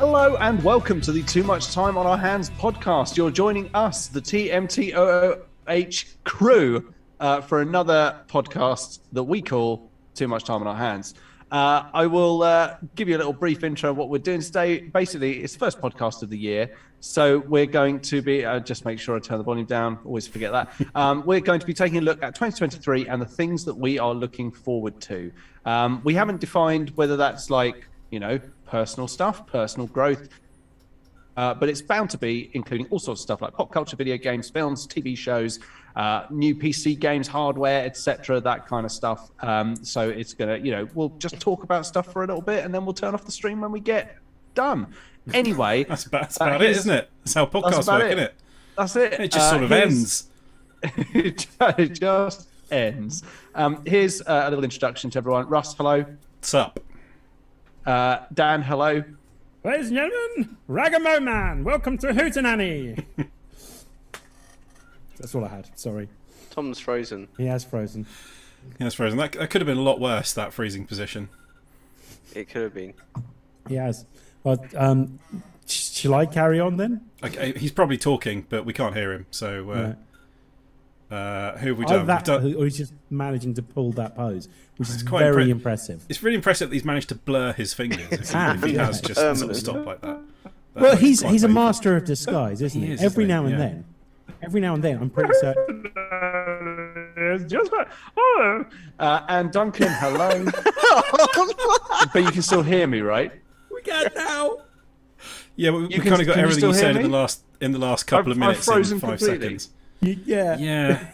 Hello and welcome to the Too Much Time on Our Hands podcast. You're joining us, the TMTOOH crew, for another podcast that we call Too Much Time on Our Hands. I will give you a little brief intro of what we're doing today. Basically, it's the first podcast of the year, so we're going to be, just make sure I turn the volume down, always forget that. We're going to be taking a look at 2023 and the things that we are looking forward to. We haven't defined whether that's like, you know, personal stuff, personal growth, but it's bound to be including all sorts of stuff like pop culture, video games, films, TV shows, new PC games, hardware, etc., that kind of stuff. So it's gonna, you know, we'll just talk about stuff for a little bit and then we'll turn off the stream when we get done. Anyway, that's about it, isn't it? That's how podcasts work, isn't it? That's it. It just sort of ends. It just ends. Here's a little introduction to everyone. Russ, hello. What's up? Dan, hello. Ladies and gentlemen, Ragamuffin, welcome to Hootenanny. That's all I had, sorry. Tom's frozen. He has frozen. He has frozen. That could have been a lot worse, that freezing position. It could have been. He has. Well, shall I carry on then? Okay, he's probably talking, but we can't hear him, so... Right. Who have we done? Or he's just managing to pull that pose, which is quite very impressive. It's really impressive that he's managed to blur his fingers. If he has just sort of stopped like that. Well, he's a master of disguise, isn't he? Is, every isn't now he? and then, I'm pretty certain. It's just and Duncan, hello. But you can still hear me, right? We got now. Yeah, we kind of got everything you said in the last couple of minutes I've frozen in 5 completely. seconds. Yeah. Yeah.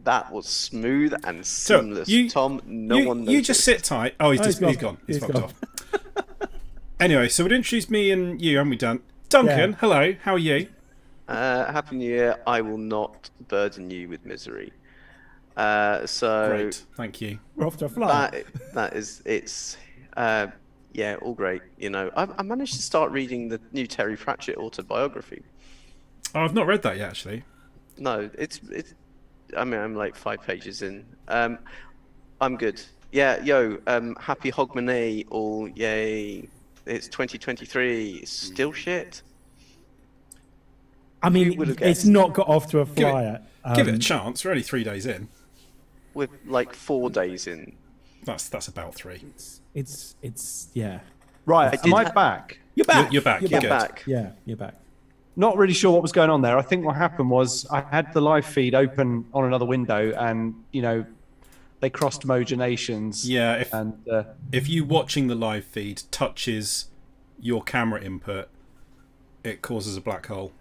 That was smooth and seamless. Tom, no one noticed. You just sit tight. Oh, he's gone. He's fucked off. Anyway, so we'd introduced me and you, haven't we, Dan? Duncan, Yeah. hello. How are you? Happy New Year. I will not burden you with misery. So Great. Thank you. We're off to a fly. it's all great. You know, I managed to start reading the new Terry Pratchett autobiography. Oh, I've not read that yet, actually. No, it's. I mean, I'm like 5 pages in. I'm good. Yeah, happy Hogmanay, all yay. It's 2023. It's still shit. I mean, it's not got off to a flyer. Give it a chance. We're only 3 days in. We're like 4 days in. That's about 3. It's yeah. Right, am I back? You're back. You're back. You're good. back. Yeah, you're back. Not really sure what was going on there. I think what happened was I had the live feed open on another window and, you know, they crossed Moja Nations. Yeah, if you watching the live feed touches your camera input, it causes a black hole.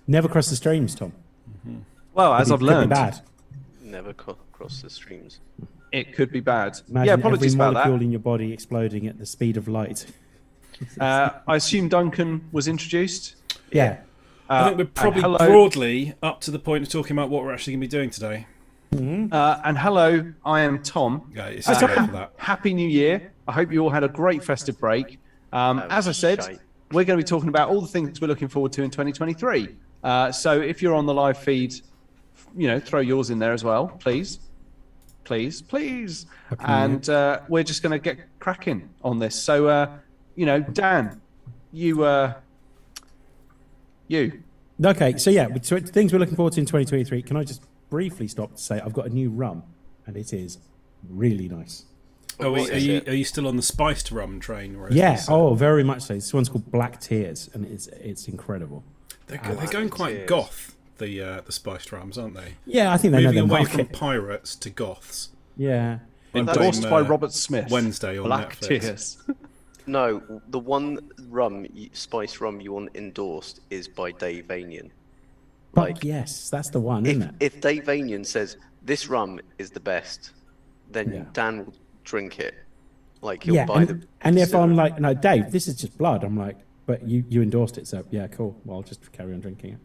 Never cross the streams, Tom. Well, as I've learned, bad. Never cross the streams. it could be bad. Imagine Yeah, apologies every about molecule that. in your body exploding at the speed of light. I assume Duncan was introduced. Yeah. I think we're probably broadly up to the point of talking about what we're actually going to be doing today. And hello, I am Tom. Yeah, it's too late for that. Happy New Year. I hope you all had a great festive break. As I said, shite. we're going to be talking about all the things we're looking forward to in 2023. So if you're on the live feed, you know, throw yours in there as well, please. Please. And we're just going to get cracking on this. So, you know, Dan, you. Okay, so yeah, so things we're looking forward to in 2023. Can I just briefly stop to say I've got a new rum, and it is really nice. Oh, What are is it? you still on the spiced rum train? Or is Yeah, this, very much so. This one's called Black Tears, and it's incredible. they're going quite Tears. goth. The spiced rums, aren't they? Yeah, I think they know Moving their away from market. pirates to goths. Yeah. Endorsed by Robert Smith. Wednesday on Black Netflix. Tears. No, the one spice rum you want endorsed is by Dave Vanian. But yes, that's the one, isn't it? If Dave Vanian says this rum is the best, then Yeah. Dan will drink it. Like he'll Yeah, buy and if I'm distillery. like, no, Dave, this is just blood. I'm like, but you endorsed it, so yeah, cool. Well, I'll just carry on drinking it.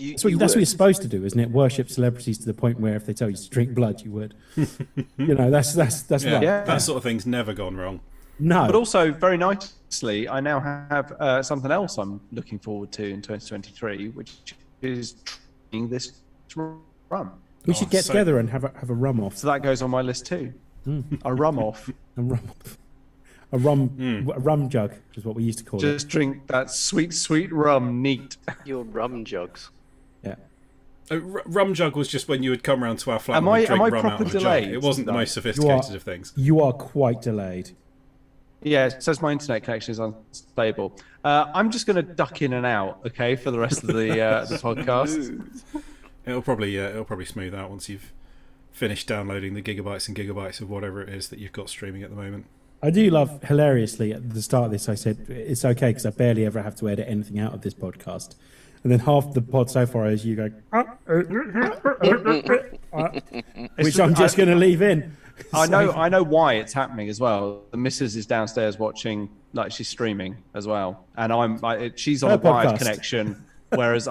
That's what you're supposed to do, isn't it? Worship celebrities to the point where if they tell you to drink blood, you would. You know, that's Yeah, Yeah. that sort of thing's never gone wrong. no. But also, very nicely, I now have something else I'm looking forward to in 2023, which is trying this rum. we should get together and have a rum off. So that goes on my list too. A rum off. A rum off. a rum jug, which is what we used to call it. Just drink that sweet, sweet rum neat. Your rum jugs. Yeah. Rum jug was just when you would come round to our flat Am and we'd I drink rum out proper of a jug. delayed? It wasn't the most sophisticated of things. You are quite delayed. Yeah, it says my internet connection is unstable. I'm just going to duck in and out, okay, for the rest of the podcast. It'll probably smooth out once you've finished downloading the gigabytes and gigabytes of whatever it is that you've got streaming at the moment. I do love, hilariously, at the start of this, I said, it's okay because I barely ever have to edit anything out of this podcast. And then half the pod so far is you go, which I'm just going to leave in. I know why it's happening as well. The missus is downstairs watching, like she's streaming as well, and she's on Her a wired podcast. connection, whereas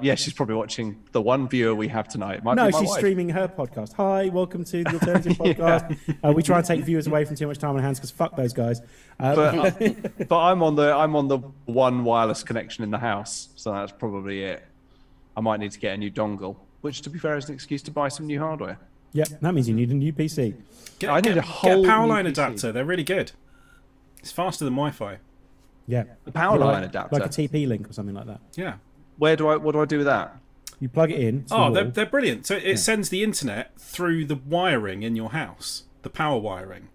yeah, she's probably watching the one viewer we have tonight. It might No, be my she's wife. streaming her podcast. Hi, welcome to the Alternative Podcast. We try and take viewers away from Too Much Time on Hands because fuck those guys. But I'm on the one wireless connection in the house, so that's probably it. I might need to get a new dongle, which, to be fair, is an excuse to buy some new hardware. Yeah, that means you need a new PC. I need a whole get a power new line PC. adapter. They're really good. It's faster than Wi-Fi. Yeah, A power Yeah, line adapter. like a TP link or something like that. Yeah. What do I do with that? You plug it in. to the Oh, wall. they're brilliant. So it sends the internet through the wiring in your house, the power wiring.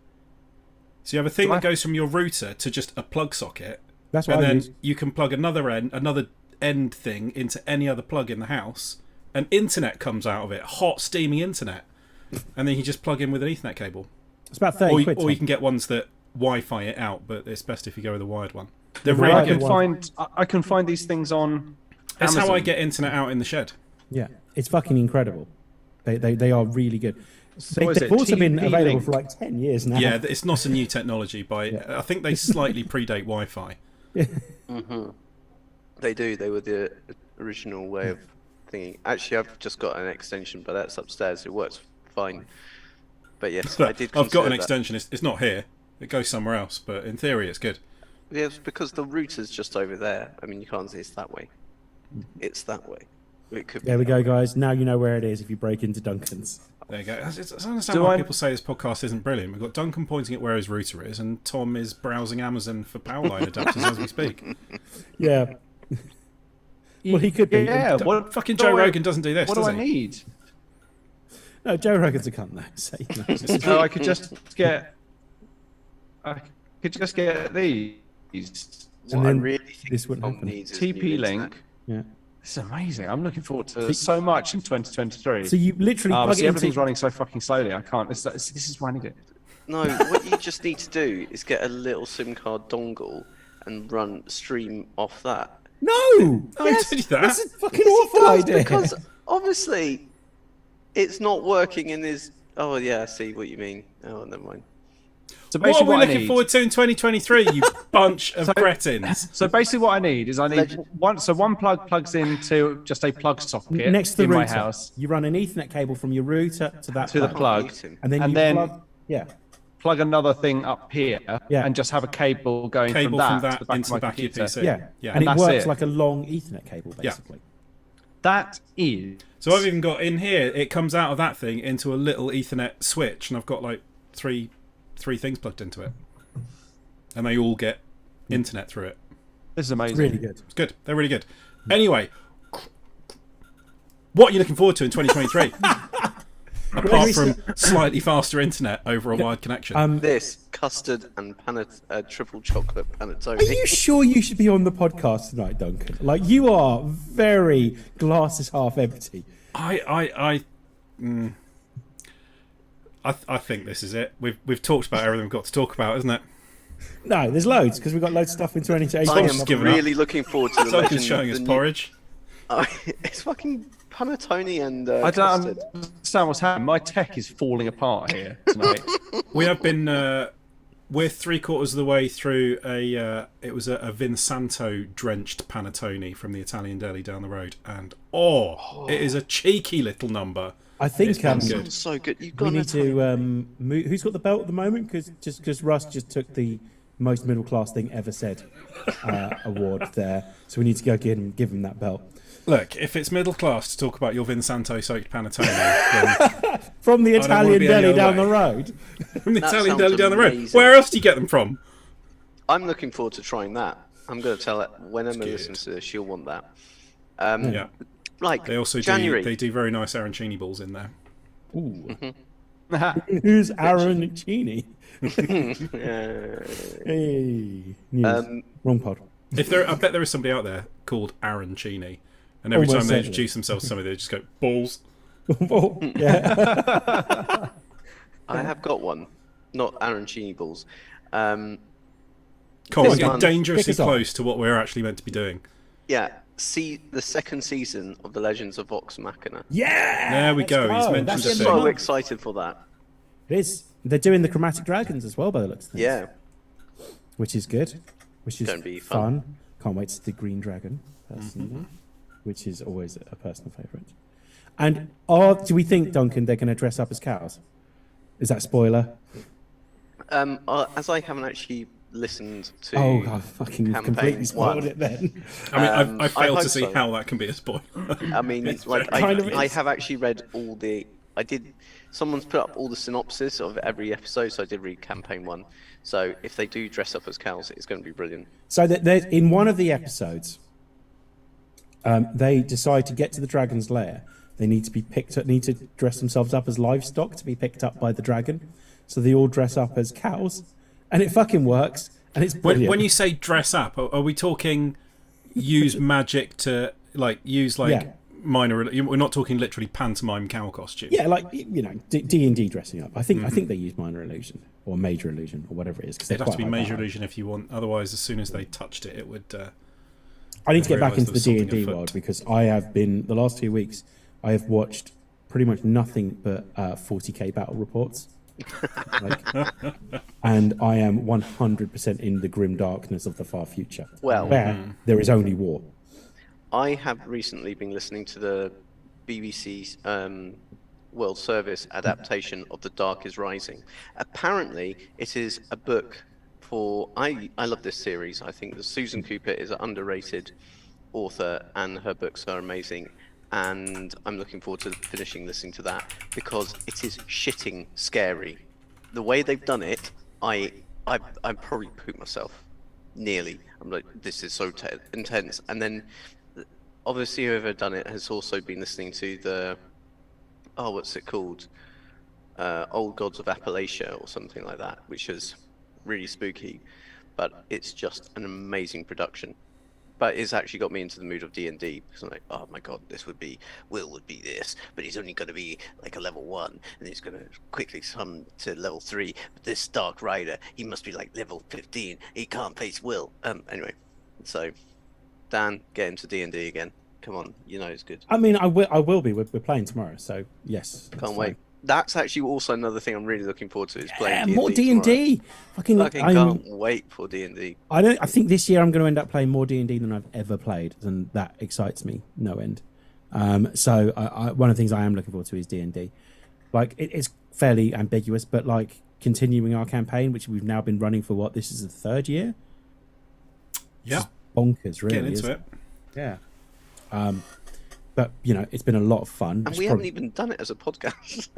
So you have a thing that goes from your router to just a plug socket, That's what and I then use. you can plug another end thing into any other plug in the house, and internet comes out of it, hot, steamy internet, and then you just plug in with an Ethernet cable. It's about 30 quid. Or you can get ones that Wi-Fi it out, but it's best if you go with a wired one. They're The really wired good. one. I can find these things on That's Amazon. how I get internet out in the shed. Yeah, it's fucking incredible. They are really good. what is They've it? also been TP available link? for like 10 years now. Yeah, it's not a new technology. I think they slightly predate Wi-Fi. They do. They were the original way of thinking. Actually, I've just got an extension, but that's upstairs. It works fine. But yes, I did. I've got an consider that. extension. It's not here. It goes somewhere else, but in theory, it's good. Yes, because the router's just over there. I mean, you can't say it's that way. It's that way. It could be There we that go, way. guys. Now you know where it is if you break into Duncan's. There you go. I don't understand Do why I- people say this podcast isn't brilliant. We've got Duncan pointing at where his router is, and Tom is browsing Amazon for power line adapters as we speak. Yeah. Well, he could be. Yeah, what Fucking do Joe I- Rogan doesn't do this, What does do I he? need? No, Joe Rogan's a cunt though. So, you know. So I could just get. I could just get these. What And I then really think this wouldn't Tom happen. needs is new TP internet. link. Yeah. It's amazing. I'm looking forward to so much in 2023. So you literally plug See, it everything's into. running so fucking slowly. I can't. This is why I need it. No, what you just need to do is get a little SIM card dongle and stream off that. No. I did that. That's a fucking Yes, awful he does, idea. because obviously it's not working in his. Oh yeah, I see what you mean. Oh, never mind. So What are basically, we what I looking need. forward to in 2023, you bunch of cretins? So basically, what I need is Legend. one. So one plug plugs into just a plug socket Next to the in router, my house. you run an Ethernet cable from your router to that To the plug. Mute him. and then and you then- plug. Yeah. Plug another thing up here, Yeah. and just have a cable going Cable from from that, that to the back into of my the back of your computer. PC. Yeah. Yeah. And it that's works it. like a long Ethernet cable, Yeah. basically. That is. So I've even got in here. It comes out of that thing into a little Ethernet switch, and I've got like three things plugged into it, and they all get internet through it. This is amazing. Really good. It's good. They're really good. Anyway, what are you looking forward to in 2023? Apart from slightly faster internet over a wired connection. This custard and triple chocolate panettone. Are you sure you should be on the podcast tonight, Duncan? Like, you are very glass is half empty. I think this is it. We've talked about everything we've got to talk about, isn't it? No, there's loads, because we've got loads of stuff in 2018. I just given am up. really looking forward to the Duncan's legend. showing us the new- porridge. It's fucking panettone and I don't custard. understand what's happening. My tech is falling apart here tonight. We have been. We're 3/4 of the way through it was a Vinsanto drenched panettone from the Italian deli down the road, and it is a cheeky little number. I think It's been good. Sounds so good. You've we got need to move. Who's got the belt at the moment? Because Russ just took the most middle class thing ever said award there. So we need to go give him that belt. Look, if it's middle class to talk about your Vinsanto soaked panettone, then from the Italian deli down way. the road. From the That Italian sounds deli down the road. amazing. Where else do you get them from? I'm looking forward to trying that. I'm going to tell her when Emma good. listens to this, she'll want that. Yeah. Like They also January. do very nice arancini balls in there. Ooh. Who's Arancini? Hey, news. Wrong pod. I bet there is somebody out there called arancini, and every Almost time they certainly. introduce themselves to somebody, they just go balls. Yeah. I have got one, not arancini balls. Come This on, we're one- dangerously Pick us up. close to what we're actually meant to be doing. Yeah, see the second season of The Legends of Vox Machina. Yeah. There we let's go. He's mentioned That's a the end thing. of the So month. excited for that. It is. They're doing the Chromatic Dragons as well, by the looks of things. Yeah. Which is good. Which is Gonna be fun. Can't wait to see the Green Dragon, personally, which is always a personal favourite. And do we think, Duncan, they're going to dress up as cows? Is that a spoiler? As I haven't actually listened to Oh, God, fucking campaign completely spoiled one. it then. I mean, I I failed to hope see so. how that can be a spoiler. I mean, like kind of I is. have actually read all the. I did. Someone's put up all the synopsis of every episode, so I did read campaign one. So if they do dress up as cows, it's going to be brilliant. So there's in one of the episodes, they decide to get to the dragon's lair. They need to be picked up, need to dress themselves up as livestock to be picked up by the dragon. So they all dress up as cows, and it fucking works. And it's brilliant. When you say dress up, are we talking use magic to use Yeah. minor? We're not talking literally pantomime cow costume. yeah, like D&D dressing up. I think they use minor illusion or major illusion or whatever it is. Because It'd have to be major illusion if you want. Otherwise, as soon as they touched it, it would. I need to get back realised into the there was something D&D afoot. world because I have been the last 2 weeks. I have watched pretty much nothing but 40k battle reports, and I am 100% in the grim darkness of the far future, Well, where there is only war. I have recently been listening to the BBC's World Service adaptation of The Dark is Rising. Apparently, it is a book for. I love this series. I think that Susan Cooper is an underrated author, and her books are amazing. And I'm looking forward to finishing listening to that because it is shitting scary. The way they've done it, I probably pooped myself. Nearly. I'm like, this is so intense. And then, obviously, whoever done it has also been listening to the, what's it called? Old Gods of Appalachia or something like that, which is really spooky, but it's just an amazing production. But it's actually got me into the mood of D&D because I'm like, oh my god, Will would be this, but he's only going to be like a level 1, and he's going to quickly come to level 3. But this Dark Rider, he must be like level 15. He can't face Will. Anyway, so Dan, get into D&D again. Come on, you know it's good. I mean, I will be. We're playing tomorrow, so yes. that's Can't wait. fine. That's actually also another thing I'm really looking forward to is Yeah, playing more D&D. D&D. Fucking Can't wait for D&D. I think this year I'm going to end up playing more D&D than I've ever played, and that excites me no end. So one of the things I am looking forward to is D&D. Like it's fairly ambiguous, but like continuing our campaign, which we've now been running for this is the 3rd year. Yeah, Bonkers, really. getting into isn't it. Yeah. But it's been a lot of fun. And It's we prob- haven't even done it as a podcast,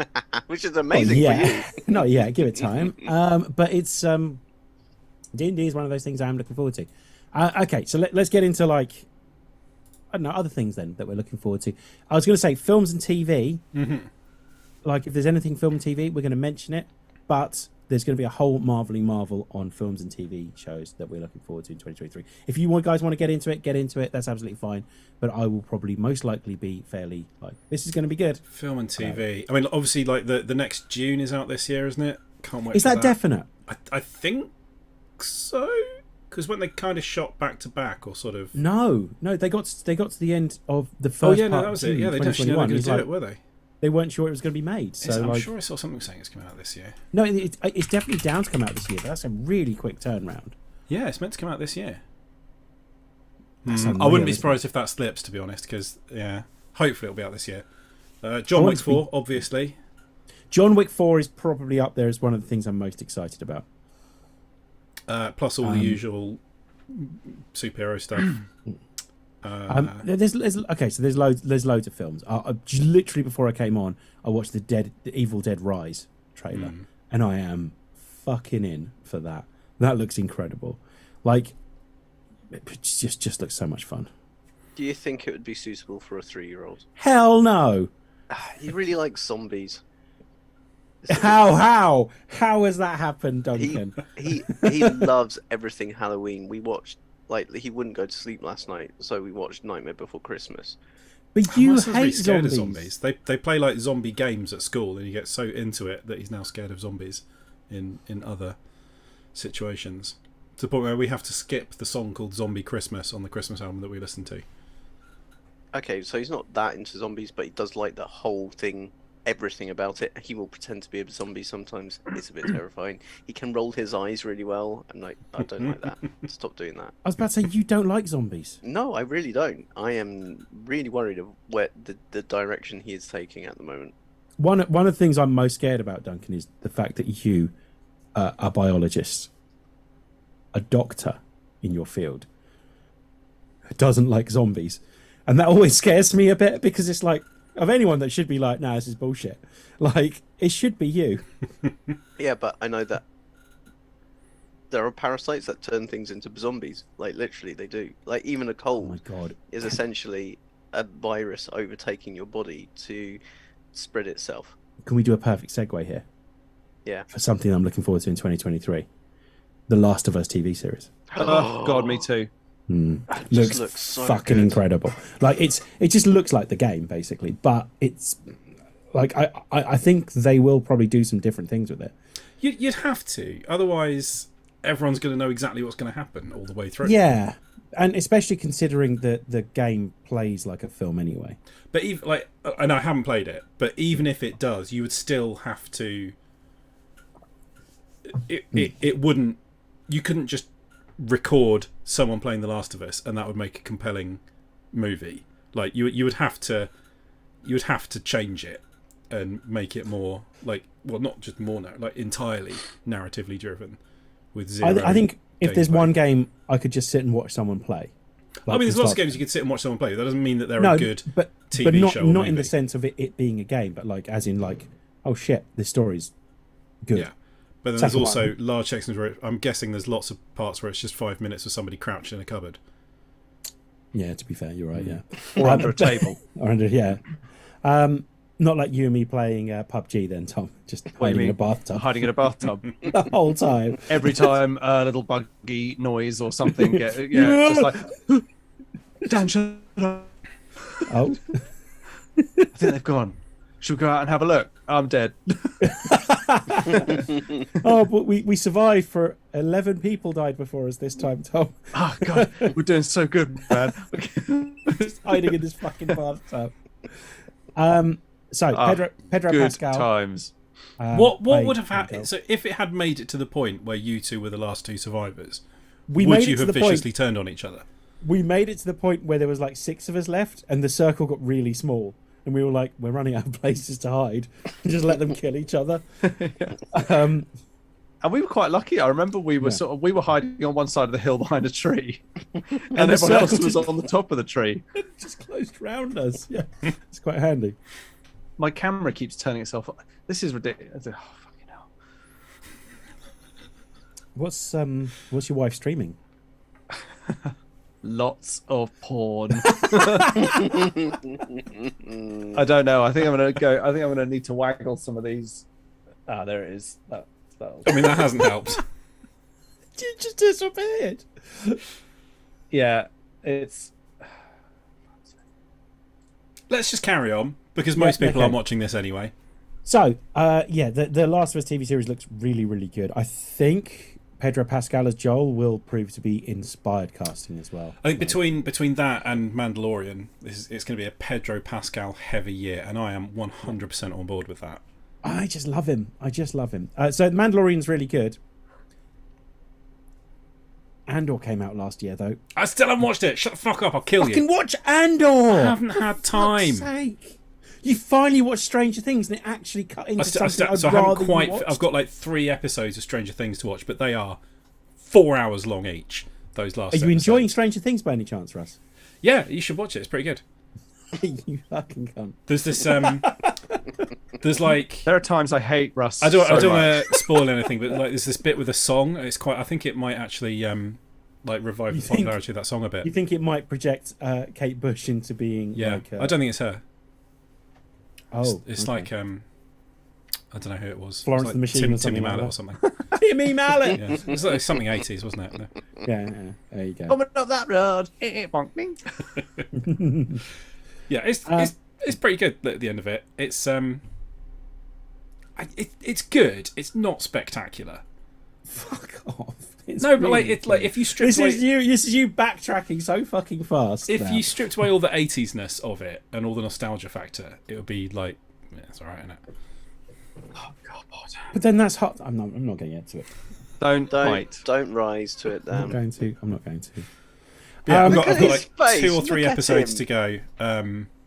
which is amazing yeah. for you. Not yet. Give it time. But it's D&D is one of those things I'm looking forward to. Okay, so let's get into I don't know, other things then that we're looking forward to. I was going to say films and TV. Mm-hmm. Like if there's anything film and TV, we're going to mention it. But there's going to be a whole Marvel on films and TV shows that we're looking forward to in 2023. If you guys want to get into it. That's absolutely fine. But I will probably most likely be fairly this is going to be good. Film and TV. I mean, obviously, the next Dune is out this year, isn't it? Can't wait. Is for that definite? I think so. Because when they kind of shot back to back, or sort of. No, they got to the end of the first. Oh yeah, no, part that was of it. June Yeah, they didn't know 2021. they were going to It's do like, it, were they? they weren't sure it was going to be made. So I'm sure I saw something saying it's coming out this year. no, it's definitely down to come out this year. But that's a really quick turnaround. Yeah, it's meant to come out this year. That's I unreal, wouldn't be isn't surprised if that slips, to be honest, because hopefully it'll be out this year. John want Wick it to be- 4, obviously. John Wick 4 is probably up there as one of the things I'm most excited about. Plus all the usual superhero stuff. There's loads of films. Just literally before I came on, I watched the Evil Dead Rise trailer, and I am fucking in for that. That looks incredible. Like, it just looks so much fun. Do you think it would be suitable for a 3-year-old? Hell no. He really likes zombies. How has that happened, Duncan? He loves everything Halloween. We watched, like, he wouldn't go to sleep last night, so we watched Nightmare Before Christmas. But you Russell's really hate scared of zombies. zombies. They play like zombie games at school, and he gets so into it that he's now scared of zombies in other situations. To the point where we have to skip the song called Zombie Christmas on the Christmas album that we listen to. Okay, so he's not that into zombies, but he does like the whole thing, everything about it. He will pretend to be a zombie sometimes. It's a bit terrifying. He can roll his eyes really well. I'm like, I don't like that. Stop doing that. I was about to say, you don't like zombies. No, I really don't. I am really worried of where the direction he is taking at the moment. One of the things I'm most scared about, Duncan, is the fact that you are a biologist, a doctor in your field, who doesn't like zombies. And that always scares me a bit, because it's like, of anyone that should be like, nah, this is bullshit. Like, it should be you. Yeah, but I know that there are parasites that turn things into zombies. Like, literally, they do. Like, even a cold Oh my God. is essentially a virus overtaking your body to spread itself. Can we do a perfect segue here? Yeah. For something I'm looking forward to in 2023. The Last of Us TV series. Oh, God, me too. It just Looks so fucking good. incredible. Like, it just looks like the game, basically. But it's like, I think they will probably do some different things with it. You'd have to, otherwise everyone's going to know exactly what's going to happen all the way through. Yeah, and especially considering that the game plays like a film anyway. But even like, and I haven't played it, but even if it does, you would still have to. It wouldn't. You couldn't just record someone playing The Last of Us, and that would make a compelling movie. Like you would have to change it and make it more like, well, not just more like entirely narratively driven with zero. I think if there's gameplay. one game I could just sit and watch someone play. I mean, there's lots of games you could sit and watch someone play. That doesn't mean that they're No, a good but TV show. Or not in the movie. sense of it being a game, but like as in like, oh shit, this story's good. Yeah. But then there's Second also one. large sections where I'm guessing there's lots of parts where it's just 5 minutes of somebody crouched in a cupboard. Yeah, to be fair, you're right. Yeah, Or under a table. or under, yeah. Not like you and me playing PUBG then, Tom. Just What do you hiding in a mean? bathtub Hiding in a bathtub. the whole time. Every time a little buggy noise or something, just like, Dan, shut up. Oh, I think they've gone. Should we go out and have a look? I'm dead. oh, but we survived. For 11 people died before us this time, Tom. Oh, God, we're doing so good, man. Just hiding in this fucking bathtub. So Pedro Good Pascal. times. What played would have Miguel. happened? So if it had made it to the point where you two were the last two survivors, We would made you it to have the point. viciously turned on each other? We made it to the point where there was like 6 of us left, and the circle got really small, and we were like, we're running out of places to hide. Just let them kill each other. And we were quite lucky. I remember we were we were hiding on one side of the hill behind a tree, and the everyone else circle was on the top of the tree. Just closed round us. Yeah, it's quite handy. My camera keeps turning itself off. This is ridiculous. Oh, fucking hell. What's your wife streaming? Lots of porn. I don't know. I think I'm gonna need to waggle some of these. Ah, there it is. I mean, that hasn't helped. You just disappeared. Yeah, it's. Let's just carry on, because most people okay. aren't watching this anyway. So, the Last of Us TV series looks really, really good. I think Pedro Pascal as Joel will prove to be inspired casting as well. I think between that and Mandalorian, it's going to be a Pedro Pascal heavy year, and I am 100% on board with that. I just love him. So Mandalorian's really good. Andor came out last year, though. I still haven't watched it. Shut the fuck up! I'll kill Fucking you. watch Andor! I haven't had For time. fuck's sake. You finally watched Stranger Things, and it actually cut into something So I haven't rather you quite. watched. I've got like 3 episodes of Stranger Things to watch, but they are 4 hours long each. Those last. Are you enjoying episodes. Stranger Things by any chance, Russ? Yeah, you should watch it. It's pretty good. You fucking cunt. There's this. There's like. There are times I hate Russ. I don't so want much. to spoil anything, but like there's this bit with a song. It's quite. I think it might actually like revive the popularity of that song a bit. You think it might project Kate Bush into being Yeah, like... I don't think it's her. Oh, It's okay. like I don't know who it was. Florence It was the Machine Timmy or something like Mallet that. or something. Timmy Mallet! Yeah, it was like something 80s, wasn't it? No. Yeah, there you Oh, go. but not that road. Bonk, ding. Yeah, it's pretty good at the end of it. It's it's good. It's not spectacular. Fuck off. It's No, but like really it's like good. if you stripped This away, is you backtracking so fucking fast. if now. you stripped away all the 80s-ness of it and all the nostalgia factor, it would be like yeah, it's alright, isn't it? Oh, God. But then that's hot. I'm not going to get to it. Don't bite. Don't rise to it. I'm not going to. Yeah, I've Um, got at like his face, 2 or 3 look at episodes him. to go.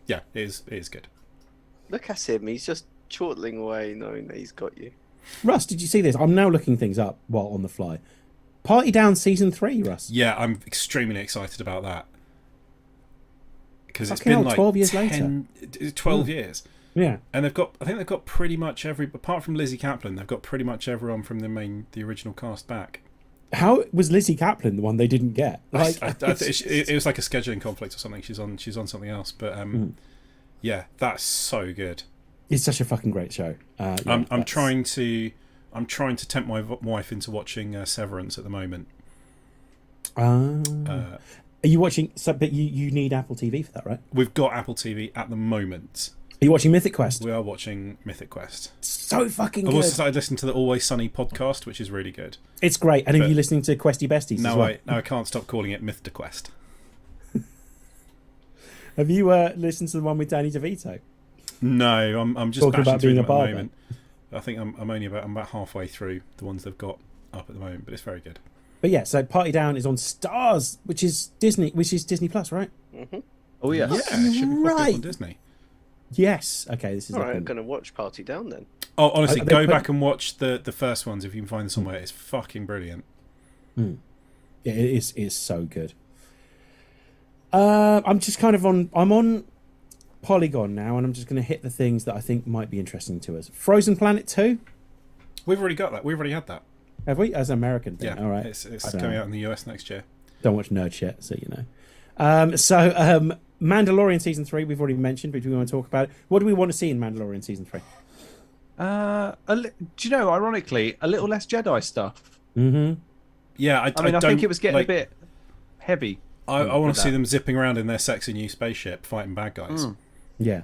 Yeah, it is good. Look at him. He's just chortling away, knowing that he's got you. Russ, did you see this? I'm now looking things up while on the fly. Party Down season 3, Russ. Yeah, I'm extremely excited about that because it's Fucking been hell, like 12 years 12 years. Yeah. And I think they've got pretty much apart from Lizzie Kaplan, they've got pretty much everyone from the original cast back. How was Lizzie Kaplan the one they didn't get? Like, I think it was like a scheduling conflict or something. She's on something else, but yeah, that's so good. it's such a fucking great show. Yeah, I'm trying to tempt my wife into watching Severance at the moment. Are you watching? So, but you need Apple TV for that, right? We've got Apple TV at the moment. Are you watching Mythic Quest? We are watching Mythic Quest. So fucking I've good. also started listening to the Always Sunny podcast, which is really good. It's great. And are But- you listening to Questy Besties as No, well? I can't stop calling it Myth to Quest. Have you listened to the one with Danny DeVito? No, I'm just Talking bashing about through being them a at barber. the moment. I think I'm about halfway through the ones they've got up at the moment, but it's very good. But yeah, so Party Down is on Stars, which is Disney Plus, right? Oh, yes. Yeah, it should be popping up right. on Disney. Yes. Okay, this is All right, like I'm going to watch Party Down then. Oh, honestly, They go put- back and watch the first ones if you can find them somewhere. It's fucking brilliant. yeah, it is so good. I'm just kind of I'm on Polygon now, and I'm just going to hit the things that I think might be interesting to us. Frozen Planet 2, We've already got that. We've already had that. have we? As an American thing. Yeah, All right. It's I don't coming know. out in the US next year. Don't watch nerd shit, so you know. Mandalorian season 3, we've already mentioned, but do we want to talk about it? What do we want to see in Mandalorian season 3? Do you know, ironically, a little less Jedi stuff. Mm-hmm. Yeah, I don't, think it was getting like, a bit heavy. I want with to see that. them zipping around in their sexy new spaceship fighting bad guys. Yeah.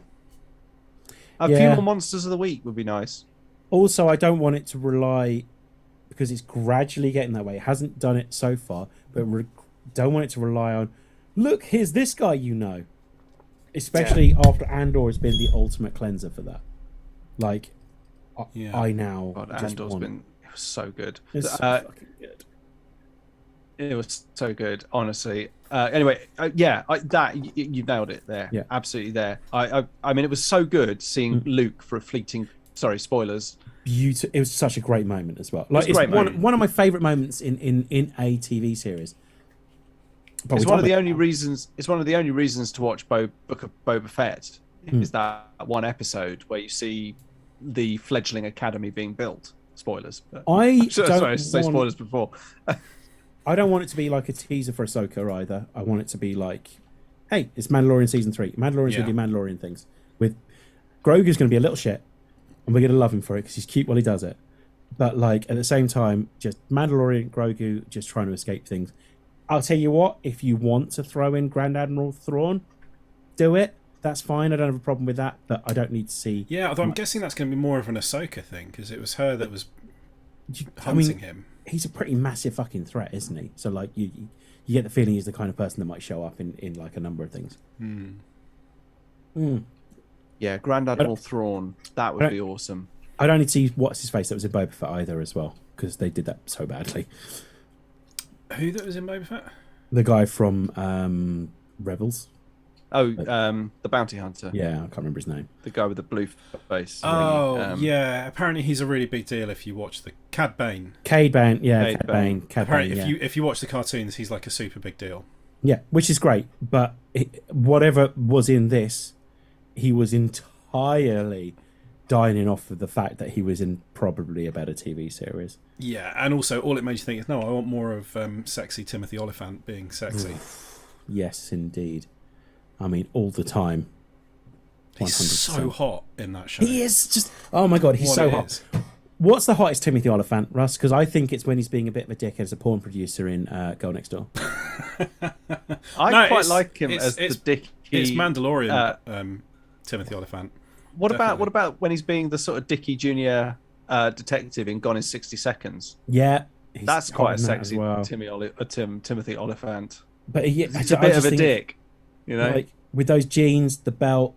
A Yeah. few more monsters of the week would be nice. Also, I don't want it to rely, because it's gradually getting that way. It hasn't done it so far, but don't want it to rely on, look, here's this guy you know. Especially after Andor has been the ultimate cleanser for that. Like, Yeah. I now God, just Andor's want... been it was so good. It's so fucking good. It was so good, honestly. Anyway, you nailed it there. Yeah. Absolutely there. I mean, it was so good seeing Mm-hmm. Luke for a fleeting. Sorry, spoilers. It was such a great moment as well. Like, a great one, moment. one of my favourite moments in a TV series. But It's we one of talk the about- only reasons. It's one of the only reasons to watch Book of Boba Fett. Hmm. Is that one episode where you see the fledgling academy being built? Spoilers. But, I sorry, don't I should say want- spoilers before. I don't want it to be like a teaser for Ahsoka either. I want it to be like, hey, it's Mandalorian season 3. Mandalorian's Yeah. going to do Mandalorian things. With Grogu's going to be a little shit, and we're going to love him for it because he's cute while he does it. But like at the same time, just Mandalorian Grogu just trying to escape things. I'll tell you what, if you want to throw in Grand Admiral Thrawn, do it. That's fine. I don't have a problem with that. But I don't need to see. Yeah, although I'm guessing that's going to be more of an Ahsoka thing because it was her that was I hunting mean, him. he's a pretty massive fucking threat, isn't he? So like you get the feeling he's the kind of person that might show up in like a number of things. Yeah, Grand Admiral Thrawn. That would be awesome. I don't need to see what's his face that was in Boba Fett either as well because they did that so badly. Who that was in Boba Fett? The guy from Rebels. Oh, the bounty hunter. Yeah, I can't remember his name. The guy with the blue face. Oh, yeah. Apparently, he's a really big deal if you watch the Cad Bane. Cad Bane, yeah, Cad Cad Bane. Bane. Cad Apparently, Bane, yeah. if you watch the cartoons, he's like a super big deal. Yeah, which is great, but whatever was in this, he was entirely dining off of the fact that he was in probably a better TV series. Yeah, and also all it made you think is, no, I want more of sexy Timothy Oliphant being sexy. Yes, indeed. I mean, all the time. 100%. He's so hot in that show. He is just... Oh my God, he's so hot. What's the hottest Timothy Oliphant, Russ? Because I think it's when he's being a bit of a dickhead as a porn producer in Girl Next Door. I quite like him as the dicky... It's Mandalorian Timothy Oliphant. What about when he's being the sort of Dickie Jr. Detective in Gone in 60 Seconds? Yeah. That's quite a sexy well. Timothy Oliphant. But he's a bit of a dick, you know? Like, with those jeans, the belt,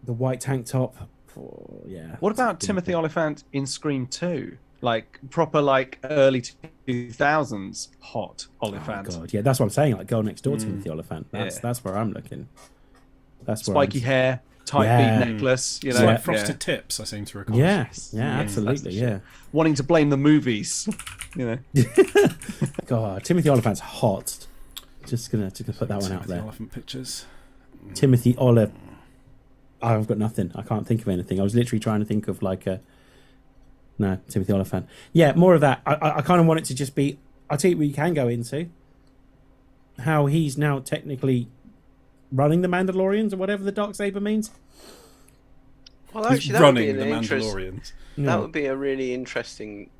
the white tank top. Oh, yeah. What about Timothy Oliphant in Scream 2? Like, proper, like, early 2000s hot Oliphant. Oh, God. Yeah, that's what I'm saying. Like, Girl Next Door Timothy Oliphant. That's where I'm looking. That's where Spiky hair, tight bead necklace, you know. Like frosted tips, I seem to recall. Yeah, absolutely, yeah. Wanting to blame the movies, you know. God, Timothy Oliphant's hot. Just gonna put that one out there. Oliphant pictures. Timothy Oliphant. I've got nothing. I can't think of anything. I was literally trying to think of like a... No, Timothy Oliphant. Yeah, more of that. I kind of want it to just be... I'll tell you what you can go into. How he's now technically running the Mandalorians or whatever the Darksaber means. Well, actually, that running would the be Mandalorians. That would be a really interesting,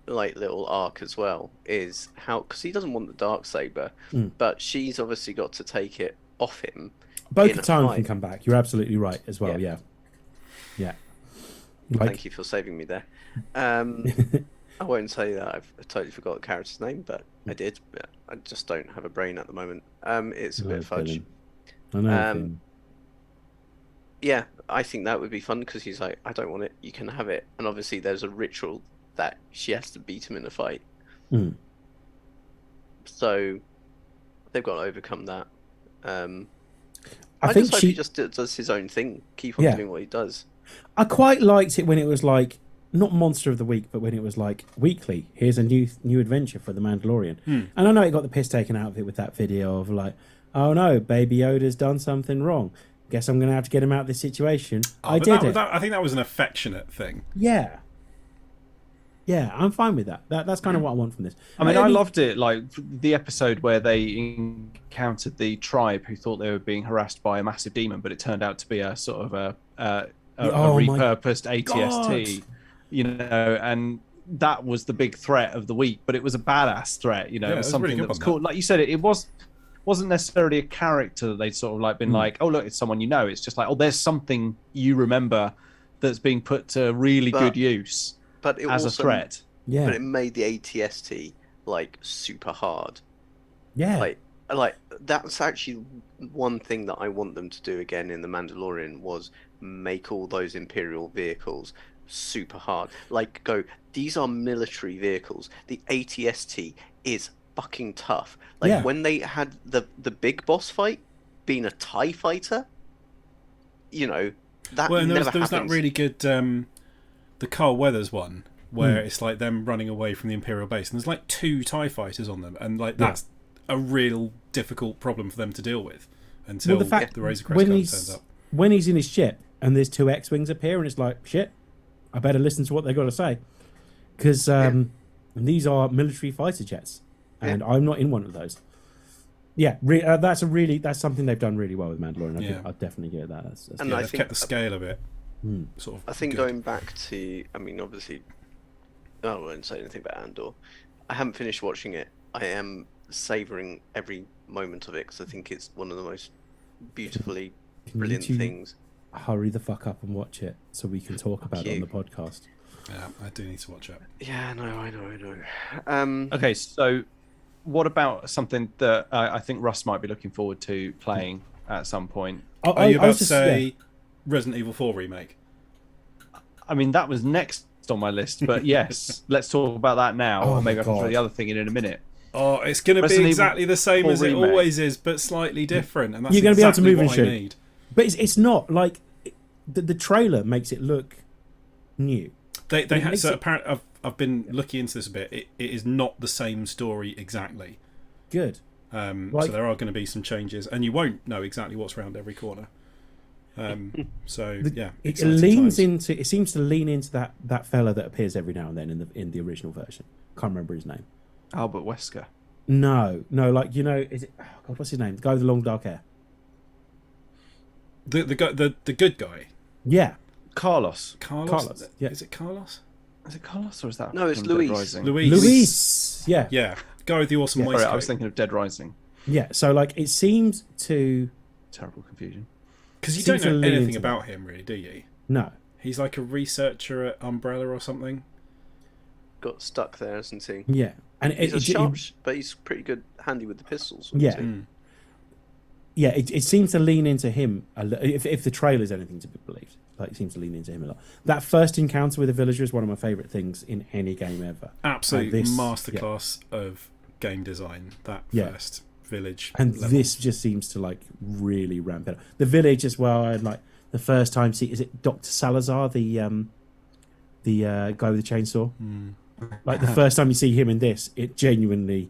like, little arc as well. Is how, because he doesn't want the Darksaber, but she's obviously got to take it off him. Bo-Katan can come back. You're absolutely right as well. Yeah. Like... Thank you for saving me there. I won't say that I totally forgot the character's name, but I did. But I just don't have a brain at the moment. It's a bit fudge. I know. Yeah, I think that would be fun because he's like, I don't want it. You can have it. And obviously, there's a ritual that she has to beat him in a fight. So they've got to overcome that. I think he just does his own thing. Keep on doing what he does. I quite liked it when it was like not Monster of the Week, but when it was like weekly. Here's a new adventure for the Mandalorian. And I know it got the piss taken out of it with that video of like, oh no, Baby Yoda's done something wrong. Guess I'm going to have to get him out of this situation. I think that was an affectionate thing. Yeah. Yeah, I'm fine with that. That's kind of what I want from this. I mean, I loved it. Like the episode where they encountered the tribe who thought they were being harassed by a massive demon, but it turned out to be a sort of a repurposed ATST, you know, and that was the big threat of the week. But it was a badass threat, you know. Yeah, it was it was something really that good was on cool. Like you said, it wasn't necessarily a character that they'd sort of like been like, oh look, it's someone you know. It's just like, oh, there's something you remember that's being put to really good use, but it as also, a threat. Yeah, but it made the ATST like super hard. Yeah, like that's actually one thing that I want them to do again in the Mandalorian was make all those Imperial vehicles super hard. Like these are military vehicles. The ATST is fucking tough. Like when they had the big boss fight being a TIE fighter, you know, that there was happens. that really good the Carl Weathers one where it's like them running away from the Imperial base and there's like 2 TIE fighters on them and like that's a real difficult problem for them to deal with until the Razor Crest turns up. When he's in his ship and there's 2 X-Wings appear and it's like, shit, I better listen to what they've got to say. Because these are military fighter jets. And I'm not in one of those. Yeah, that's something they've done really well with Mandalorian. I'll definitely get that. And they've kept the scale of it. Sort of. I think going back to, I mean, obviously, I won't say anything about Andor. I haven't finished watching it. I am savouring every moment of it because I think it's one of the most beautifully brilliant things. Hurry the fuck up and watch it so we can talk about it on the podcast. Yeah, I do need to watch it. Yeah, no, I know. Okay, so what about something that I think Russ might be looking forward to playing at some point? Are you about to say Resident Evil 4 remake? I mean, that was next on my list, but yes, let's talk about that now. Maybe I can throw the other thing in a minute. Oh, it's going to be Resident exactly the same 4 as it remake. always is, but slightly different. And that's You're going to be able to exactly move and what I shoot. need. But it's not like the trailer makes it look new. They It have makes so it- apparently I've been looking into this a bit. It is not the same story exactly. Good. So there are going to be some changes, and you won't know exactly what's around every corner. So yeah, It exciting leans times. into. It seems to lean into that fella that appears every now and then in the original version. Can't remember his name. Albert Wesker. No, like is it? Oh God, what's his name? The guy with the long dark hair. The good guy, Yeah, Carlos. Carlos. Yeah. Is it Carlos? Is it Carlos or is that? No, it's from Dead Luis. Rising? Luis. Yeah, Yeah, guy with the awesome Sorry, waistcoat. I was thinking of Dead Rising. yeah. So like, it seems to Terrible confusion. Because you seems don't to know lean anything into about him, really, do you? no. He's like a researcher at Umbrella or something. Got stuck there, hasn't he? Yeah, and He's a it, sharp, but he's pretty good, handy with the pistols. Yeah. isn't Mm. yeah, it seems to lean into him if the trailer's anything to be believed. Like, it seems to lean into him a lot. That first encounter with a villager is one of my favourite things in any game ever. Absolute this- masterclass of game design. That Yeah. first village. And level. this just seems to like really ramp it up. The village as well. I like the first time see. Is it Dr. Salazar, the guy with the chainsaw? Like the first time you see him in this, it genuinely,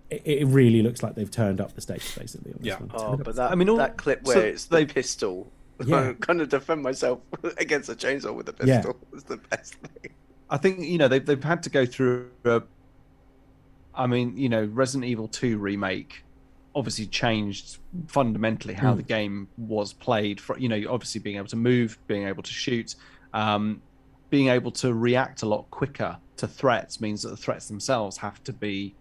it really looks like they've turned up the stakes basically. On this Yeah. one. Oh, but that I mean, all- that clip so where it's the they- pistol. Yeah. I'm kind of defend myself against a chainsaw with a Yeah. pistol. Is the best thing. I think they've had to go through. Resident Evil 2 remake obviously changed fundamentally how the game was played. For obviously being able to move, being able to shoot, being able to react a lot quicker to threats means that the threats themselves have to be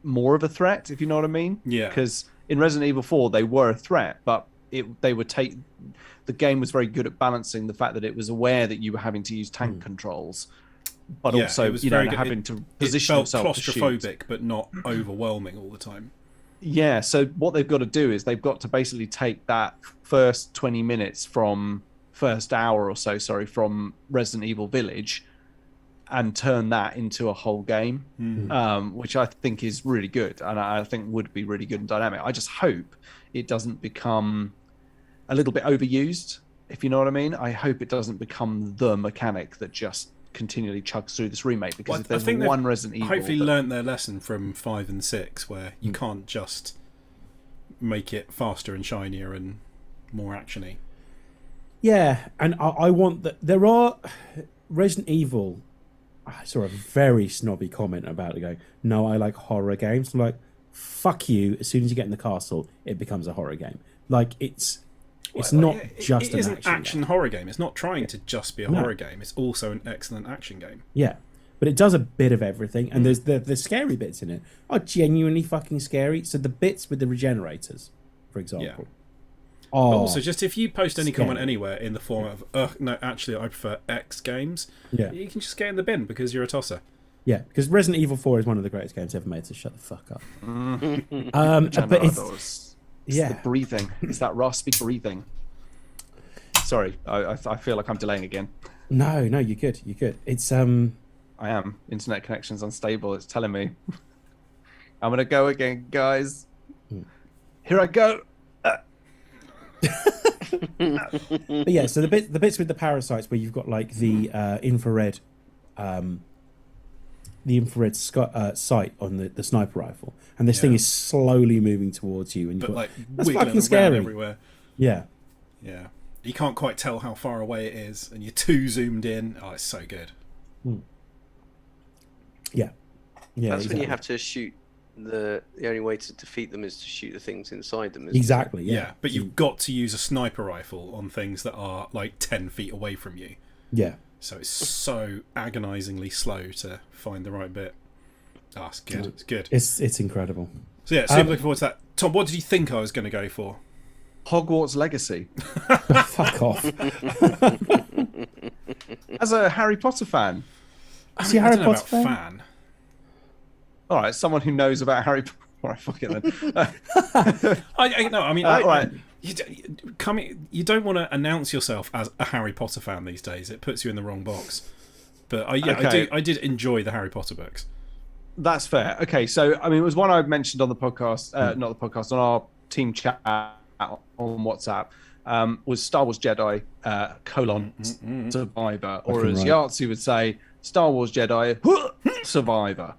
more of a threat, if you know what I mean. Yeah. Because in Resident Evil 4 they were a threat, but the game was very good at balancing the fact that it was aware that you were having to use tank controls, but Yeah, also it was very good. having to position it felt yourself to shoot. claustrophobic, but not overwhelming all the time. Yeah, so what they've got to do is they've got to basically take that first 20 minutes first hour or so, from Resident Evil Village and turn that into a whole game, which I think is really good, and I think would be really good and dynamic. I just hope it doesn't become a little bit overused, if you know what I mean. I hope it doesn't become the mechanic that just continually chugs through this remake, because Well, if I there's think they've one Resident Evil hopefully that- learnt their lesson from 5 and 6, where you can't just make it faster and shinier and more actiony. Yeah, and I want that. There are Resident Evil. I saw a very snobby comment about it going, no, I like horror games. I'm like, fuck you. As soon as you get in the castle, it becomes a horror game. Like, it's not just it an is an action action game. horror game. It's not trying to just be a No. horror game. It's also an excellent action game. Yeah, but it does a bit of everything, and there's the scary bits in it are genuinely fucking scary. So the bits with the regenerators, for example. But also, just if you post any comment scary. anywhere in the form of, no, actually, I prefer X games, Yeah. you can just get in the bin because you're a tosser. Yeah, because Resident Evil 4 is one of the greatest games ever made, so shut the fuck up. Which I But know, it's, it's yeah. the breathing. It's that raspy breathing. Sorry, I feel like I'm delaying again. No, you're good. You're good. It's I am. Internet connection's unstable. It's telling me. I'm gonna go again, guys. Here I go. But yeah, so the bits with the parasites where you've got like the infrared sight on the sniper rifle, and this thing Yeah. is slowly moving towards you, and But you've got, like that's wiggling fucking around scary. everywhere. Yeah, Yeah. You can't quite tell how far away it is, and you're too zoomed in. Oh, it's so good. yeah. That's when you exactly. have to shoot the only way to defeat them is to shoot the things inside them. isn't it? Exactly. Yeah, Yeah, but you've got to use a sniper rifle on things that are like 10 feet away from you. Yeah. So it's so agonisingly slow to find the right bit. Ah, it's good. It's good. It's incredible. So yeah, super looking forward to that. Tom, what did you think I was going to go for? Hogwarts Legacy. Fuck off. As a Harry Potter fan, Is he a I Harry don't know Potter about fan? fan. all right, someone who knows about Harry Potter. All right, fuck it then. I right. You don't want to announce yourself as a Harry Potter fan these days. It puts you in the wrong box. But Okay. I did enjoy the Harry Potter books. That's fair. Okay, so I mean, it was one I mentioned on the podcast, not the podcast, on our team chat on WhatsApp. Was Star Wars Jedi Survivor, or as Yahtzee would say, Star Wars Jedi Survivor.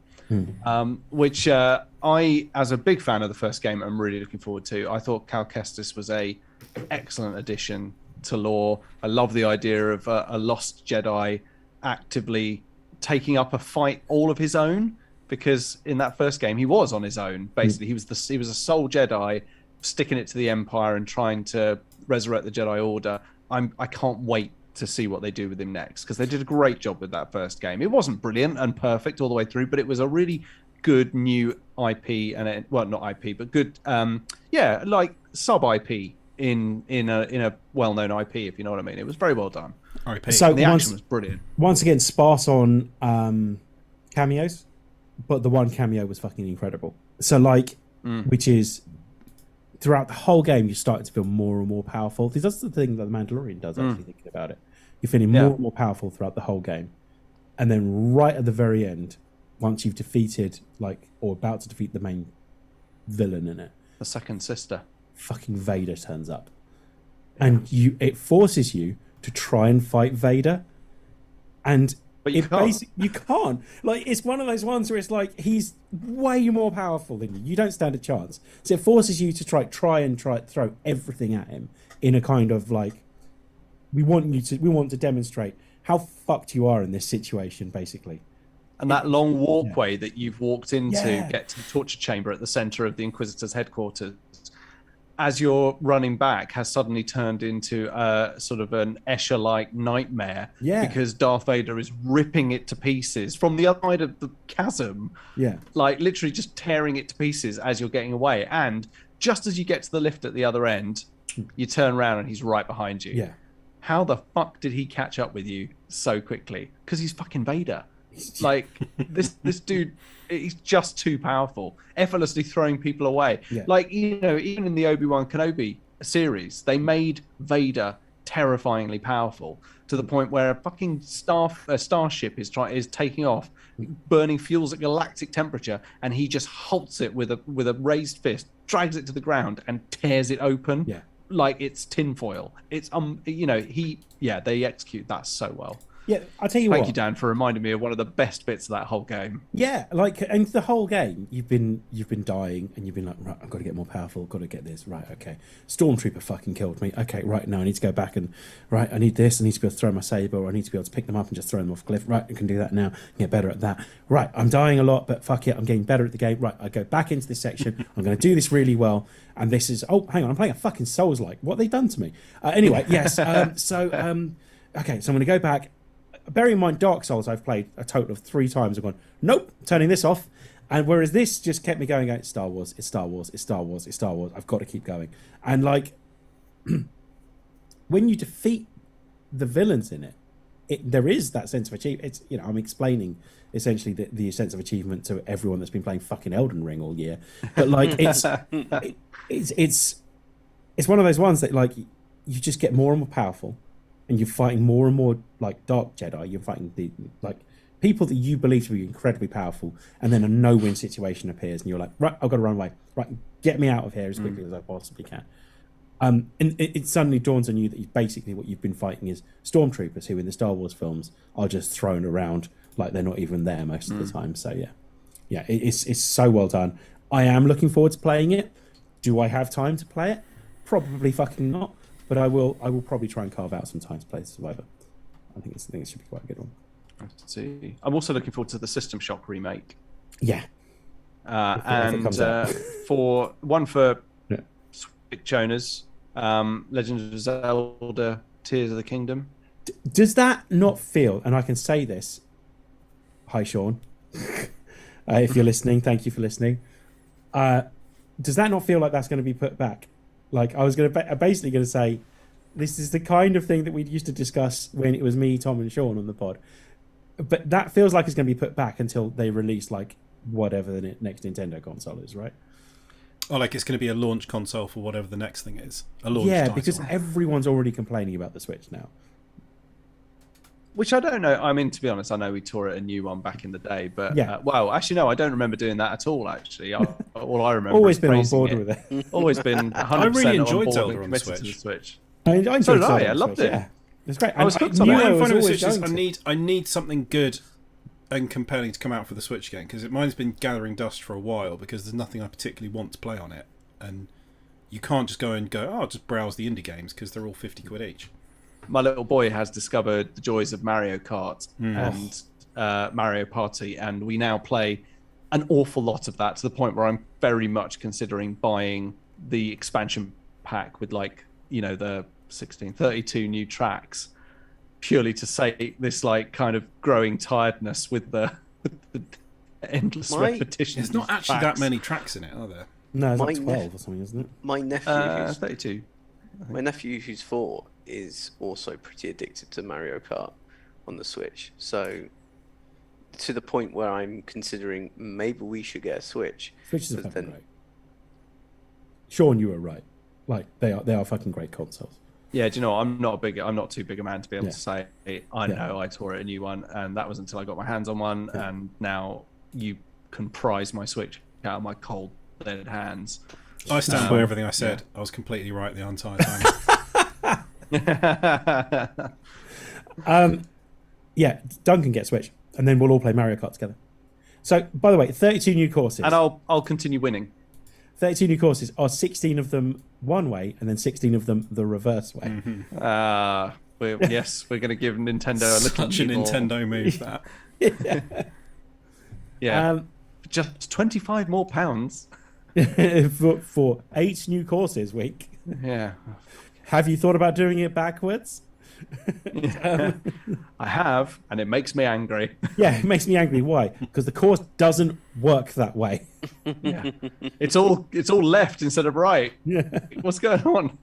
Which I, as a big fan of the first game, am really looking forward to. I thought Cal Kestis was a excellent addition to lore. I love the idea of a lost Jedi actively taking up a fight all of his own, because in that first game he was on his own. Basically, he was a sole Jedi sticking it to the Empire and trying to resurrect the Jedi Order. I can't wait to see what they do with him next, because they did a great job with that first game. It wasn't brilliant and perfect all the way through, but it was a really good new IP, and not IP, but good, like sub IP in a well-known IP, if you know what I mean. It was very well done. IP. So the action was brilliant. Once again, sparse on cameos, but the one cameo was fucking incredible. So which is, throughout the whole game, you're starting to feel more and more powerful. That's the thing that the Mandalorian does, actually, thinking about it. You're feeling more and more powerful throughout the whole game. And then right at the very end, once you've defeated, or about to defeat the main villain in it, The second sister. fucking Vader turns up. And it forces you to try and fight Vader. But you can't. You can't. It's one of those ones where it's he's way more powerful than you. You don't stand a chance. So it forces you to try and throw everything at him in a kind of we want to demonstrate how fucked you are in this situation, basically. And that long walkway that you've walked into, get to the torture chamber at the center of the Inquisitor's headquarters, as you're running back, has suddenly turned into a sort of an Escher-like nightmare. Yeah. Because Darth Vader is ripping it to pieces from the other side of the chasm. Yeah. Literally just tearing it to pieces as you're getting away. And just as you get to the lift at the other end, you turn around and he's right behind you. Yeah. How the fuck did he catch up with you so quickly? Because he's fucking Vader. This dude, he's just too powerful, effortlessly throwing people away. Yeah. Even in the Obi-Wan Kenobi series, they made Vader terrifyingly powerful to the point where a fucking starship is taking off, burning fuels at galactic temperature, and he just halts it with a raised fist, drags it to the ground, and tears it open. Yeah. Like it's tinfoil. It's they execute that so well. Yeah, I'll tell you Thank what. you, Dan, for reminding me of one of the best bits of that whole game. Yeah, and the whole game, you've been dying, and you've been like, right, I've got to get more powerful, got to get this, right, okay. Stormtrooper fucking killed me. Okay, right, now I need to go back and, right, I need this, I need to be able to throw my saber, or I need to be able to pick them up and just throw them off a cliff. Right, I can do that now, get better at that. Right, I'm dying a lot, but fuck it, I'm getting better at the game. Right, I go back into this section, I'm going to do this really well, and this is, oh, hang on, I'm playing a fucking Souls-like. What have they done to me? Anyway, yes, okay, so I'm going to go back. Bearing in mind, Dark Souls I've played a total of 3 times. I've gone, nope, turning this off. And whereas this just kept me going, it's Star Wars, it's Star Wars, it's Star Wars, it's Star Wars. I've got to keep going. And when you defeat the villains in it, there is that sense of achievement. It's, I'm explaining essentially the sense of achievement to everyone that's been playing fucking Elden Ring all year. But it's one of those ones that you just get more and more powerful. And you're fighting more and more Dark Jedi. You're fighting the people that you believe to be incredibly powerful, and then a no-win situation appears, and you're like, right, I've got to run away. Right, get me out of here as quickly as I possibly can. And it suddenly dawns on you that basically what you've been fighting is stormtroopers who, in the Star Wars films, are just thrown around like they're not even there most of the time. So yeah, it's so well done. I am looking forward to playing it. Do I have time to play it? Probably fucking not. But I will probably try and carve out some time to play Survivor. I think it should be quite a good one. I see. I'm also looking forward to the System Shock remake. Yeah. For Switch owners, Legend of Zelda: Tears of the Kingdom. Does that not feel? And I can say this. Hi, Sean. If you're listening, thank you for listening. Does that not feel like that's going to be put back? I was basically going to say, this is the kind of thing that we used to discuss when it was me, Tom, and Sean on the pod. But that feels like it's going to be put back until they release whatever the next Nintendo console is, right? Or it's going to be a launch console for whatever the next thing is. A launch yeah, title. because everyone's already complaining about the Switch now. Which I don't know. I mean, to be honest, I know we tore it a new one back in the day, but Yeah. well, actually, no, I don't remember doing that at all. Actually, all I remember Always is been on praising board it. with it. Always been 100% I really enjoyed on board Zelda and on the committed to the Switch. Switch. I enjoyed So did Zelda I on loved Switch, it. Yeah, it's great. I was And hooked I on knew it. I I was find it was always just going to. I need something good and compelling to come out for the Switch again, because mine's been gathering dust for a while because there's nothing I particularly want to play on it, and you can't just go, I'll just browse the indie games because they're all 50 quid each. My little boy has discovered the joys of Mario Kart and Mario Party, and we now play an awful lot of that, to the point where I'm very much considering buying the expansion pack with, like, you know, the 32 new tracks, purely to save this, like, kind of growing tiredness with the endless repetition. There's not actually that many tracks in it, are there? No, it's My like 12 or something, isn't it? My nephew, 32. who's 4, is also pretty addicted to Mario Kart on the Switch. So, to the point where I'm considering maybe we should get a Switch. Switch is but fucking great. Sean, you were right. Like, they are fucking great consoles. Yeah, do you know what? I'm not too big a man to be able Yeah. to say I know I tore it a new one, and that was until I got my hands on one, and now you can prise my Switch out of my cold dead hands. I stand by everything I said. I was completely right the entire time. Yeah, Duncan gets Switch, and then we'll all play Mario Kart together. So, by the way, 32 new courses. And I'll continue winning. 32 new courses are 16 of them one way, and then 16 of them the reverse way. Yes, we're going to give Nintendo a little Such a more. Nintendo move, that. Yeah, just 25 more pounds. for 8 new courses week. Yeah, Have you thought about doing it backwards? I have, and it makes me angry. Yeah, it makes me angry. Why? Because the course doesn't work that way. Yeah, it's all left instead of right. Yeah. What's going on?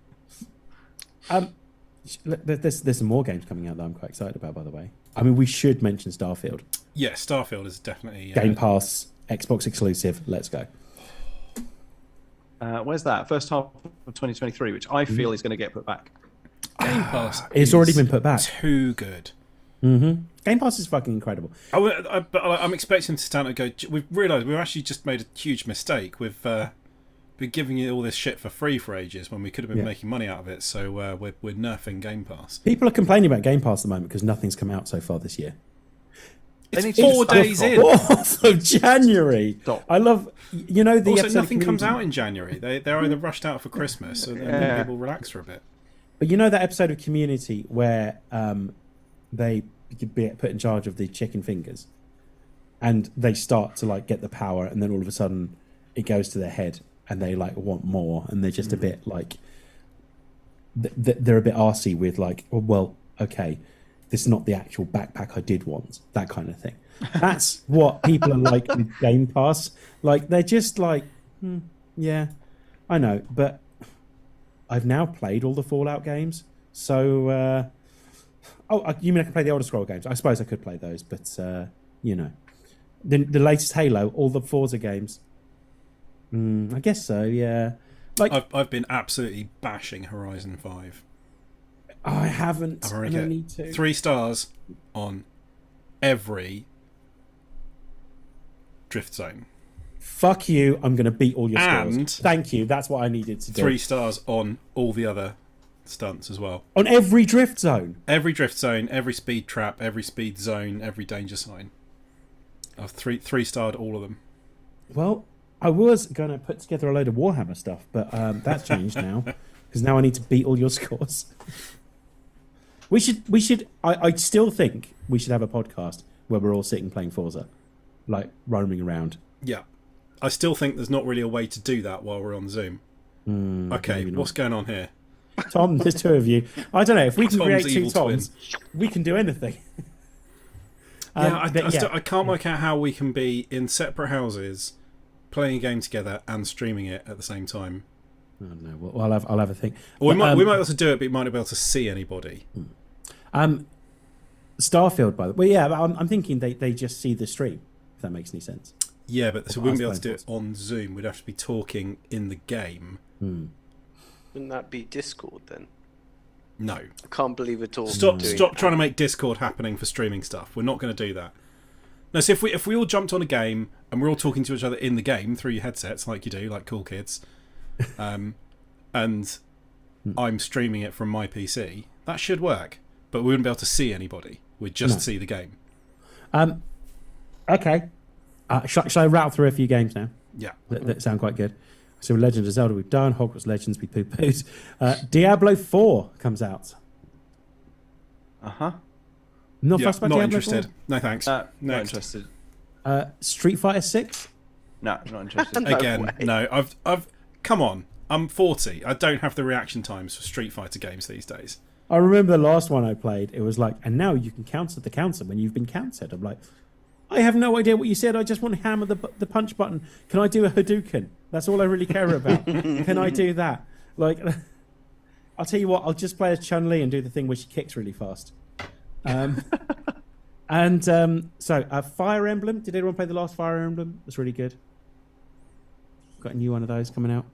There's some more games coming out that I'm quite excited about, by the way. I mean, we should mention Starfield. Yeah, Starfield is definitely... Game Pass, Xbox exclusive. Let's go. Where's that? First half of 2023, which I feel is going to get put back. Game Pass It's already been put back. Too good. Game Pass is fucking incredible. But I'm expecting to stand and go, we've realised we've actually just made a huge mistake. We've been giving you all this shit for free for ages when we could have been making money out of it, so we're nerfing Game Pass. People are complaining about Game Pass at the moment because nothing's come out so far this year. It's 4 days in. 4th of January. Stop. I love, you know, the Also, episode of nothing comes Community- out in January. They're either rushed out for Christmas, and then people relax for a bit. But you know that episode of Community where they could be put in charge of the chicken fingers, and they start to like get the power, and then all of a sudden it goes to their head, and they like want more, and they're just a bit like they're a bit arsey with like, well, okay, this is not the actual backpack I did want, that kind of thing. That's what people are like with Game Pass. Like they're just like, yeah, I know, but I've now played all the Fallout games, so you mean I can play the Elder Scroll games? I suppose I could play those, but you know, the latest Halo, all the Forza games. I guess so, yeah. Like I've been absolutely bashing Horizon 5. I haven't. I've I already don't get need to. 3 stars on every drift zone. Fuck you! I'm going to beat all your And- scores. Thank you. That's what I needed to do. 3 stars on all the other stunts as well. On every drift zone. Every drift zone, every speed trap, every speed zone, every danger sign. I've 3 starred all of them. Well, I was going to put together a load of Warhammer stuff, but that's changed now because now I need to beat all your scores. We should. I still think we should have a podcast where we're all sitting playing Forza, like roaming around. Yeah. I still think there's not really a way to do that while we're on Zoom. Okay, maybe not. what's going on here? Tom, there's 2 of you. I don't know if we can Tom's create 2 evil Toms, we can do anything. I can't work out how we can be in separate houses, playing a game together and streaming it at the same time. I don't know. Well, I'll have a think. Or we But, might be able to do it, but we might not be able to see anybody. Starfield, by the way. Well, yeah, but I'm thinking they just see the stream. If that makes any sense. Yeah, but so we wouldn't be able to do playing it on Zoom. We'd have to be talking in the game. Wouldn't that be Discord then? No. I can't believe at all. Stop trying to make Discord happening for streaming stuff. We're not going to do that. No, so if we all jumped on a game and we're all talking to each other in the game through your headsets, like you do, like cool kids, and I'm streaming it from my PC, that should work. But we wouldn't be able to see anybody. We'd just see the game. Okay. Shall I rattle through a few games now? Yeah. That sound quite good. So Legend of Zelda we've done. Hogwarts Legends we poo-pooed. Diablo 4 comes out. Uh-huh. Not fussed about not Diablo interested. 4? No thanks. Not Next. interested. Street Fighter 6? No, not interested. No. I've come on. I'm 40. I don't have the reaction times for Street Fighter games these days. I remember the last one I played. It was like, and now you can counter the counter when you've been countered. I'm like, I have no idea what you said. I just want to hammer the punch button. Can I do a Hadouken? That's all I really care about. Can I do that? Like, I'll tell you what. I'll just play as Chun-Li and do the thing where she kicks really fast. So Fire Emblem. Did anyone play the last Fire Emblem? It was really good. Got a new one of those coming out.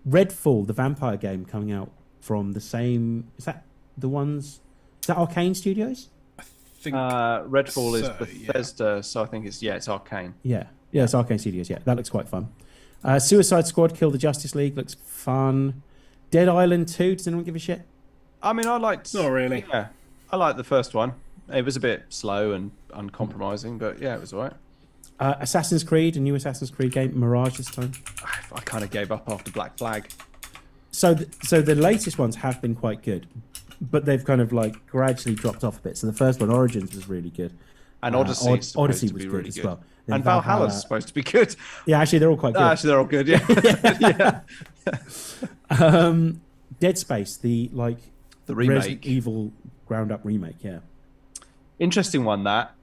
Redfall, the vampire game, coming out from the same. Is that the ones? Is that Arcane Studios? I think Redfall is Bethesda, so I think it's Arcane. Yeah, it's Arcane Studios. Yeah, that looks quite fun. Suicide Squad: Kill the Justice League looks fun. Dead Island 2. Does anyone give a shit? I mean, I liked. Not really. Yeah, I liked the first one. It was a bit slow and uncompromising, but yeah, it was alright. Assassin's Creed, a new Assassin's Creed game, Mirage this time. I kind of gave up after Black Flag. So the latest ones have been quite good, but they've kind of like gradually dropped off a bit. So the first one, Origins, was really good. And Odyssey was really good as well. Then And Valhalla's supposed to be good. Yeah, actually, they're all quite good. Actually, they're all good, yeah. Dead Space, the remake. Resident Evil ground-up remake, yeah. Interesting one, that.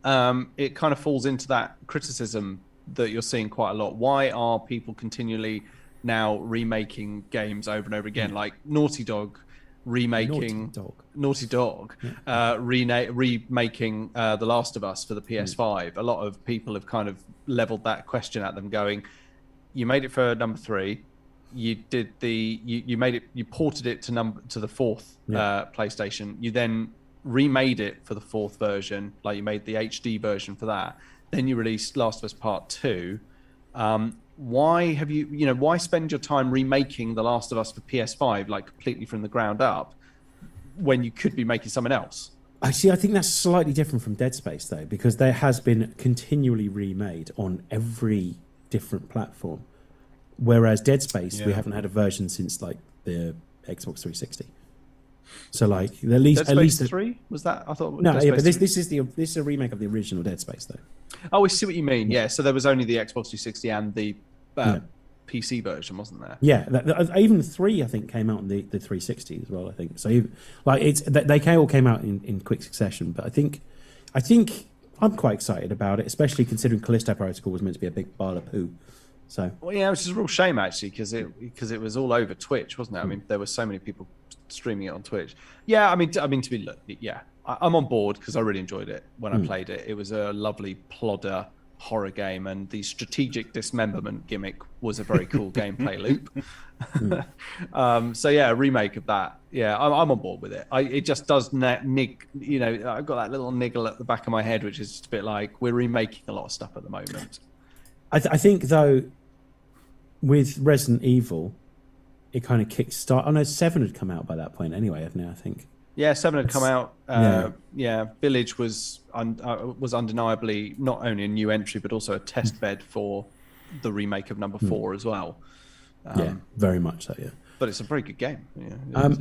It kind of falls into that criticism that you're seeing quite a lot. Why are people continually now remaking games over and over again? Like Naughty Dog remaking... Naughty Dog. Remaking The Last of Us for the PS5. A lot of people have kind of leveled that question at them, going, you made it for number 3. You did you made it, you ported it to the fourth PlayStation. You then remade it for the fourth version, like you made the HD version for that. Then you released Last of Us Part 2. Why have why spend your time remaking The Last of Us for PS5, like completely from the ground up, when you could be making something else? I think that's slightly different from Dead Space, though, because there has been continually remade on every different platform. Whereas Dead Space, we haven't had a version since like the Xbox 360. So like at least 3 was that? I thought no, but this is a remake of the original Dead Space, though. Oh, I see what you mean. Yeah, so there was only the Xbox 360 and the PC version, wasn't there? Yeah, even 3 I think came out on the 360 as well. I think so. They all came out in quick succession, but I think I'm quite excited about it, especially considering Callisto Protocol was meant to be a big pile of poo. So which is a real shame actually, because it was all over Twitch, wasn't it? I mean, there were so many people streaming it on Twitch. Yeah, I mean to be I'm on board because I really enjoyed it when I played it. It was a lovely plodder horror game, and the strategic dismemberment gimmick was a very cool gameplay loop. So yeah, a remake of that. Yeah, I'm on board with it. It just does nig. I've got that little niggle at the back of my head, which is just a bit like we're remaking a lot of stuff at the moment. I think though, with Resident Evil, it kind of kickstart. I know 7 had come out by that point anyway, hadn't it? I think. Yeah, 7 had come out. Village was undeniably not only a new entry but also a test bed for the remake of number 4 as well. Very much so. Yeah, but it's a very good game. Yeah,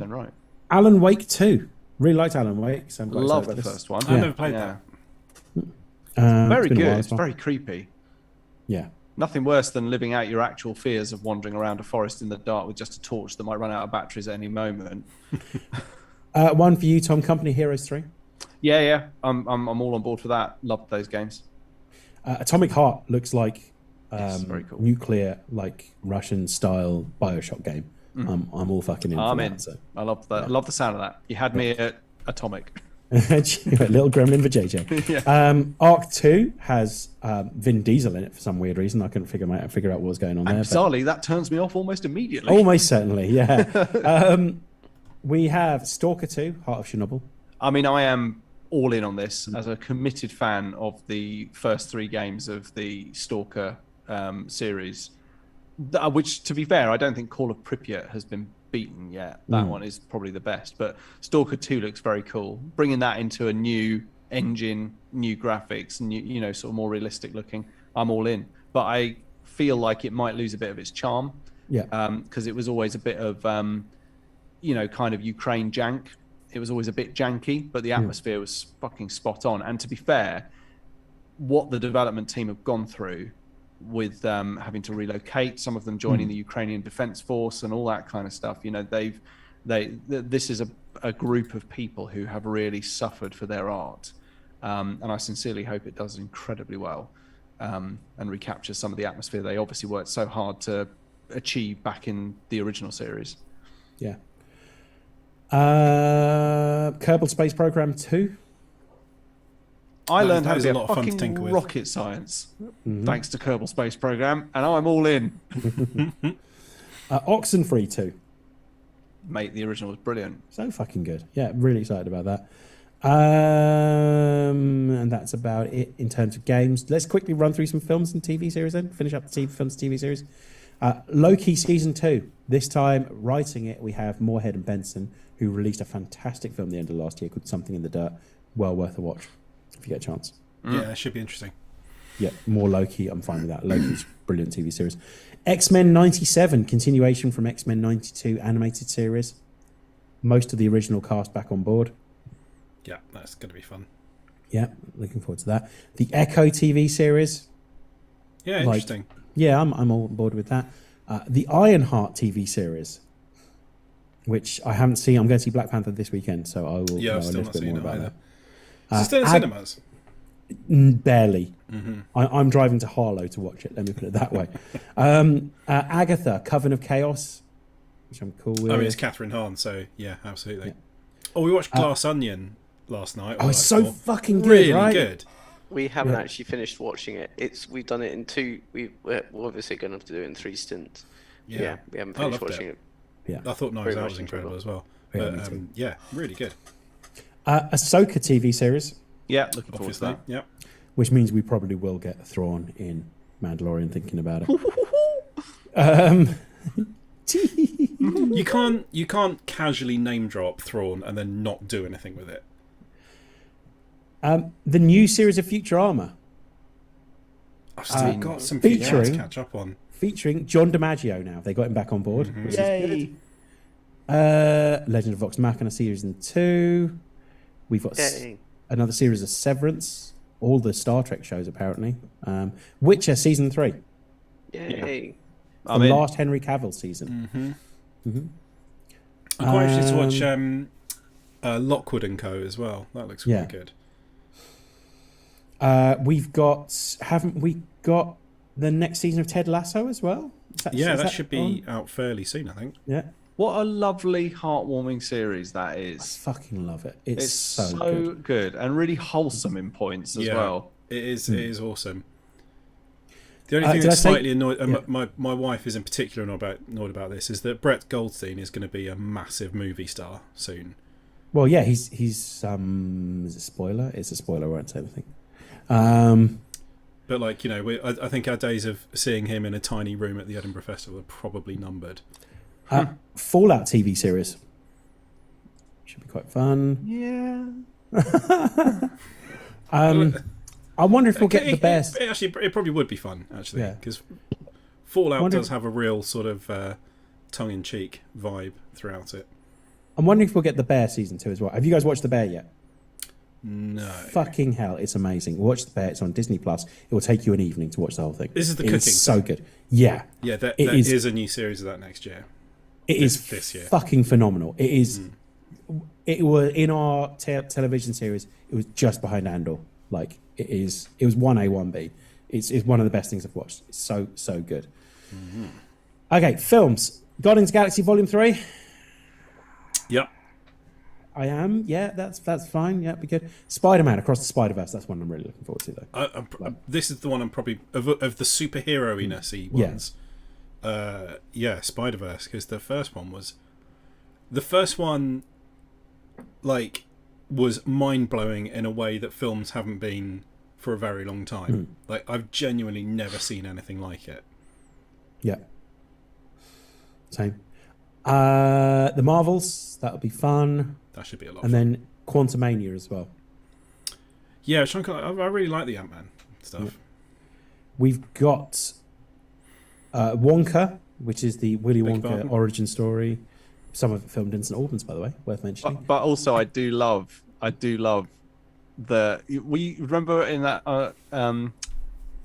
right. Alan Wake 2. Really liked Alan Wake. So I'm quite Love the first one. I never played that. Very good. It's very creepy. Yeah. Nothing worse than living out your actual fears of wandering around a forest in the dark with just a torch that might run out of batteries at any moment. One for you, Tom. Company Heroes 3. Yeah. I'm all on board for that. Loved those games. Atomic Heart looks like very cool. nuclear, like Russian style BioShock game. I'm all fucking in. I'm for in. that, so. I love that. I love the sound of that. You had me at Atomic. Little gremlin for JJ. Arc 2 has Vin Diesel in it for some weird reason. I couldn't figure out what was going on there. Bizarrely, that turns me off almost immediately. Almost certainly, yeah. We have Stalker 2, Heart of Chernobyl. I mean, I am all in on this as a committed fan of the first 3 games of the Stalker series, which, to be fair, I don't think Call of Pripyat has been beaten yet. That one is probably the best, but Stalker 2 looks very cool. Bringing that into a new engine, new graphics, new, sort of more realistic looking, I'm all in. But I feel like it might lose a bit of its charm. Yeah. Because it was always a bit of, kind of Ukraine jank. It was always a bit janky, but the atmosphere was fucking spot on. And to be fair, what the development team have gone through with having to relocate, some of them joining the Ukrainian Defense Force and all that kind of stuff, this is a group of people who have really suffered for their art. And I sincerely hope it does incredibly well and recaptures some of the atmosphere they obviously worked so hard to achieve back in the original series. Yeah. Kerbal Space Program 2. I learned how to was be a a lot of fun to fucking tinker with. rocket science thanks to Kerbal Space Program, and I'm all in. Oxenfree 2. Mate, the original was brilliant. So fucking good. Yeah, really excited about that. And that's about it in terms of games. Let's quickly run through some films and TV series then. Finish up the films and TV series. Loki Season 2. This time, writing it, we have Moorhead and Benson, who released a fantastic film at the end of last year called Something in the Dirt. Well worth a watch, if you get a chance. Yeah, it should be interesting. Yeah, more Loki. I'm fine with that. Loki's a brilliant TV series. X-Men 97, continuation from X-Men 92 animated series. Most of the original cast back on board. Yeah, that's going to be fun. Yeah, looking forward to that. The Echo TV series. Yeah, interesting. Yeah, I'm all on board with that. The Ironheart TV series, which I haven't seen. I'm going to see Black Panther this weekend, so I will know a little bit more about that. Is it still in cinemas? Barely. I'm driving to Harlow to watch it. Let me put it that way. Agatha, Coven of Chaos, which I'm cool with. I mean, it's Catherine Hahn, so yeah, absolutely. Yeah. Oh, we watched Glass Onion last night. Oh, it's so fucking good, really right? good. We haven't actually finished watching it. We've done it in 2. We're obviously going to have to do it in 3 stints. Yeah, we haven't finished watching it. Yeah, I thought Knives Out was incredible as well. But yeah, really good. Ahsoka TV series. Yeah, looking forward to that. Yeah. Which means we probably will get Thrawn in Mandalorian, thinking about it. You can't casually name drop Thrawn and then not do anything with it. The new series of Futurama. I've still got some Futurama to catch up on. Featuring John DiMaggio now. They got him back on board. Which Yay! is Legend of Vox Machina season 2. We've got another series of Severance. All the Star Trek shows, apparently. Witcher season 3. Yay! The last Henry Cavill season. I'm quite interested to watch Lockwood and Co. as well. That looks really good. Haven't we got the next season of Ted Lasso as well? That should be out fairly soon, I think. Yeah. What a lovely, heartwarming series that is. I fucking love it. It's so good and really wholesome in points as well. It is. It is awesome. The only thing that's slightly annoyed, my wife is in particular annoyed about this, is that Brett Goldstein is going to be a massive movie star soon. Well, yeah, he's is it a spoiler? It's a spoiler. I won't say anything. But I think our days of seeing him in a tiny room at the Edinburgh Festival are probably numbered. Fallout TV series should be quite fun. Yeah. I wonder if we'll get the best. It probably would be fun, actually, because Fallout does have a real sort of tongue-in-cheek vibe throughout it. I'm wondering if we'll get The Bear season 2 as well. Have you guys watched The Bear yet? No. Fucking hell, it's amazing. Watch The Bear. It's on Disney Plus. It will take you an evening to watch the whole thing. This is the cooking. It's so good. Yeah. Yeah, there is a new series of that next year. It is this year. Fucking phenomenal. It is. It was in our television series. It was just behind Andor. Like it is. It was 1A, 1B. It's one of the best things I've watched. It's so good. Okay, films. Guardians of the Galaxy Volume 3. Yep. I am. Yeah, that's fine. Yeah, be good. Spider-Man Across the Spider-Verse. That's one I'm really looking forward to, though. This is the one I'm probably of the superhero-iness ones. Spider-Verse, because the first one was the first one, like, was mind-blowing in a way that films haven't been for a very long time. Like, I've genuinely never seen anything like it. Yeah. Same. The Marvels, that'll be fun. That should be a lot. And then Quantumania as well. Yeah, I really like the Ant-Man stuff. Yeah. We've got Wonka, which is the Willy Beg Wonka pardon? origin story. Some of it filmed in St Albans, by the way, worth mentioning. But also, I do love we remember in that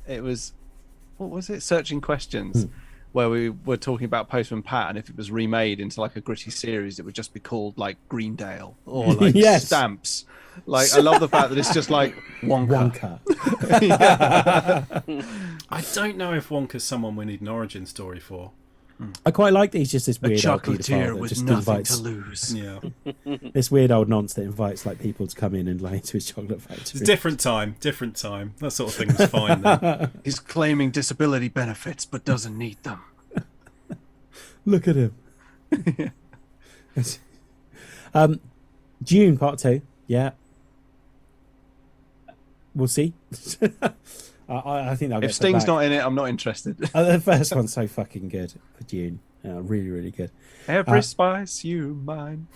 it was, what was it, Searching Questions, where we were talking about Postman Pat, and if it was remade into like a gritty series, it would just be called like Greendale or like Yes. Stamps. Like, I love the fact that it's just like Wonka. I don't know if Wonka's someone we need an origin story for. I quite like that he's just this A weird old chocolatier paedophile that with just nothing invites to lose. Yeah. this weird old nonce that invites like people to come in and lie into his chocolate factory. It's different time. That sort of thing was fine then. He's claiming disability benefits but doesn't need them. Look at him. Dune Part 2. Yeah. We'll see. I think they'll get If Sting's back. not in it, I'm not interested. The first one's so fucking good for Dune. Really, really good. Every spice you mind.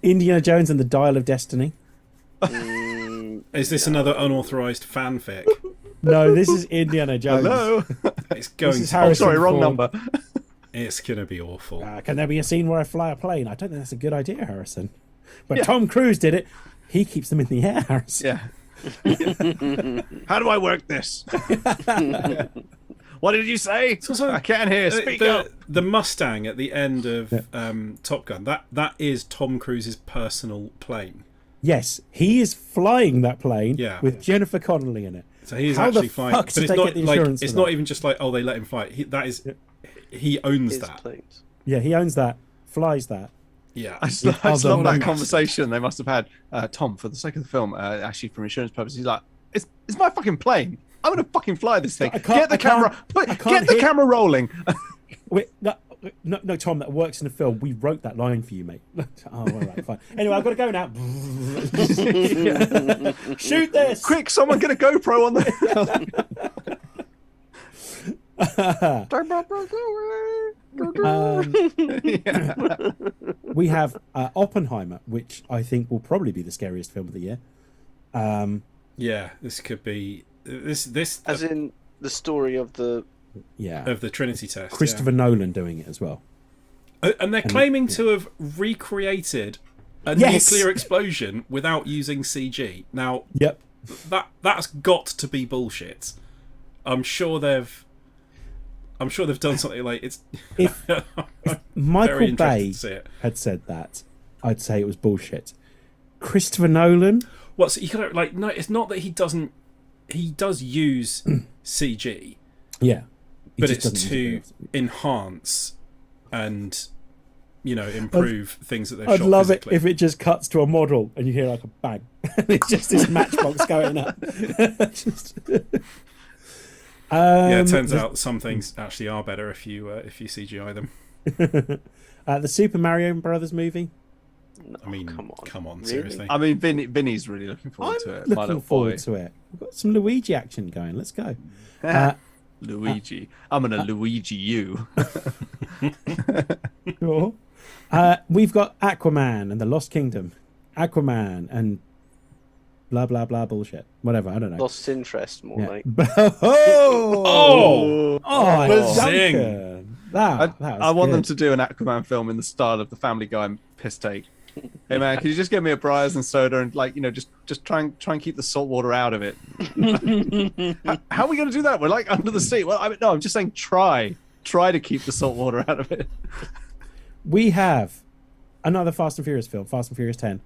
Indiana Jones and the Dial of Destiny. Is this another unauthorized fanfic? No, this is Indiana Jones. Hello. It's going This is to. Oh, Harrison sorry, wrong Ford. number. It's going to be awful. Can there be a scene where I fly a plane? I don't think that's a good idea, Harrison. But Yeah. Tom Cruise did it. He keeps them in the air, Harrison. Yeah. How do I work this? What did you say? also- I can't hear. Speak up. The Mustang at the end of Top Gun, that is Tom Cruise's personal plane. Yes, he is flying that plane Yeah. with Jennifer Connelly in it. So he's How the actually flying. fuck But did it's they not get the like insurance it's for not that? even just like, oh, they let him fly. He owns His that. planes. Yeah, he owns that, flies that. Yeah. I just other love that monkeys. conversation they must have had. Tom, for the sake of the film, actually for insurance purposes, he's like, it's my fucking plane. I'm gonna fucking fly this thing. I can't- Get the I can't- camera. I can't Get the hear- camera rolling. Wait, no, Tom, that works in the film. We wrote that line for you, mate. Oh, all right, fine. Anyway, I've got to go now. Shoot this! Quick, someone get a GoPro on the. We have Oppenheimer, which I think will probably be the scariest film of the year. Yeah. This could be this As in the story of the. Yeah, of the Trinity test. Christopher Nolan doing it as well. And they're claiming to have recreated a Yes! nuclear explosion without using CG. Now Yep. that's got to be bullshit. I'm sure they've done something like it's. If Very Michael interested Bay to see it. had said that, I'd say it was bullshit. Christopher Nolan, What's you gotta like? No, it's not that he doesn't. He does use CG, yeah, He but just it's doesn't to use it. enhance and improve things that they've I'd shot love physically. it if it just cuts to a model and you hear like a bang. And it's just this matchbox going up. Just- Yeah, it turns out some things actually are better if you CGI them. the Super Mario Brothers movie. No, I mean, come on, really? seriously. I mean, Vinny's really looking forward to it. My Looking little forward boy, to it. We've got some Luigi action going. Let's go. Luigi. I'm gonna Luigi you. Sure. We've got Aquaman and the Lost Kingdom. Aquaman and blah blah blah bullshit. Whatever, I don't know. Lost interest, more Yeah. like. Oh, Bazing. Duncan. That was I want them good. to do an Aquaman film in the style of the Family Guy piss take. Hey man, can you just get me a Briars and soda and just try and keep the salt water out of it? How are we gonna do that? We're like under the sea. Well, I'm just saying try to keep the salt water out of it. We have another Fast and Furious film, Fast and Furious 10.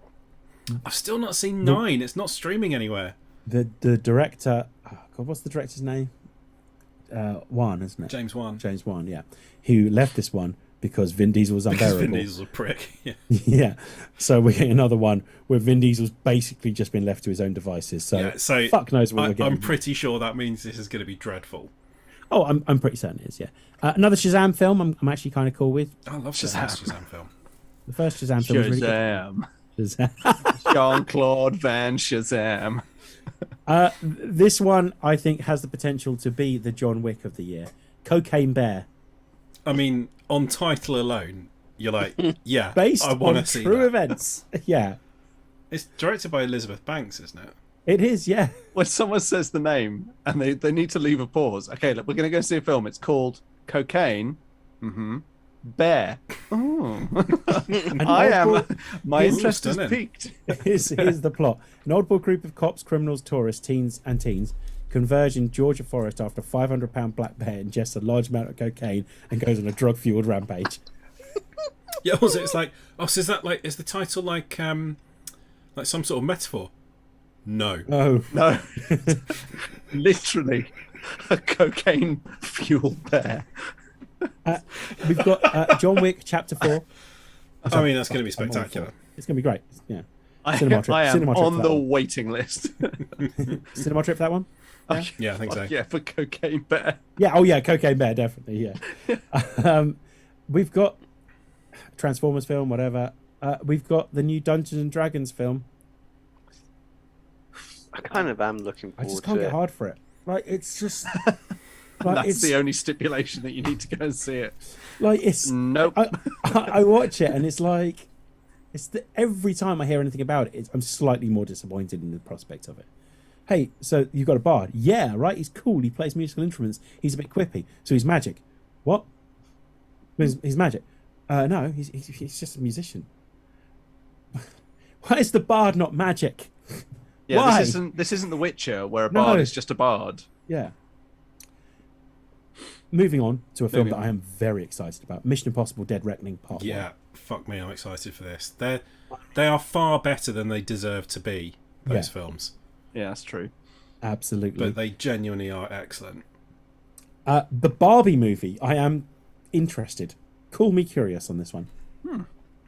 I've still not seen 9. It's not streaming anywhere. The director, oh God, what's the director's name? Wan, isn't it? James Wan. James Wan, yeah. Who left this one because Vin Diesel was Because unbearable. Vin Diesel's a prick. Yeah. Yeah. So we get another one where Vin Diesel's basically just been left to his own devices. So, Yeah, so fuck knows what we're I'm getting. pretty sure that means this is going to be dreadful. Oh, I'm pretty certain it is. Yeah. Another Shazam film. I'm actually kind of cool with. I love the first Shazam film. The first Shazam film was really good. Shazam. Shazam. Jean-Claude Van Shazam. This one, I think, has the potential to be the John Wick of the year. Cocaine Bear. I mean, on title alone, you're like, yeah, Based I want on to see true that. events. Yeah. It's directed by Elizabeth Banks, isn't it? It is, yeah. When someone says the name and they need to leave a pause. Okay, look, we're going to go see a film. It's called Cocaine. Bear. Oh. My interest is piqued. Here's the plot. An oddball group of cops, criminals, tourists, teens converge in Georgia forest after a 500-pound black bear ingests a large amount of cocaine and goes on a drug-fueled rampage. Yeah, also it's like, so is that like, is the title like some sort of metaphor? No. No. Literally a cocaine fueled bear. We've got John Wick Chapter 4. I mean, that's going to be spectacular. It's going to be great. Yeah. I Cinema am trip on for the that one. waiting list. Cinema trip for that one? Yeah, I think so. Yeah, for Cocaine Bear. Yeah, oh yeah, Cocaine Bear, definitely, yeah. We've got Transformers film, whatever. We've got the new Dungeons and Dragons film. I kind of am looking I forward just can't to get it. hard for it. Like, it's just... That's the only stipulation that you need to go and see it. Like, it's... Nope. I watch it and it's like... every time I hear anything about it, I'm slightly more disappointed in the prospect of it. Hey, so you've got a bard. Yeah, right? He's cool. He plays musical instruments. He's a bit quippy. So he's magic. What? He's magic. No, he's just a musician. Why is the bard not magic? Yeah, Why? this isn't The Witcher, where a bard is just a bard. Yeah. Moving on to a film that I am very excited about. Mission Impossible Dead Reckoning Part 1. Yeah, fuck me, I'm excited for this. They are far better than they deserve to be, those films. Yeah, that's true. Absolutely. But they genuinely are excellent. The Barbie movie, I am interested. Call me curious on this one.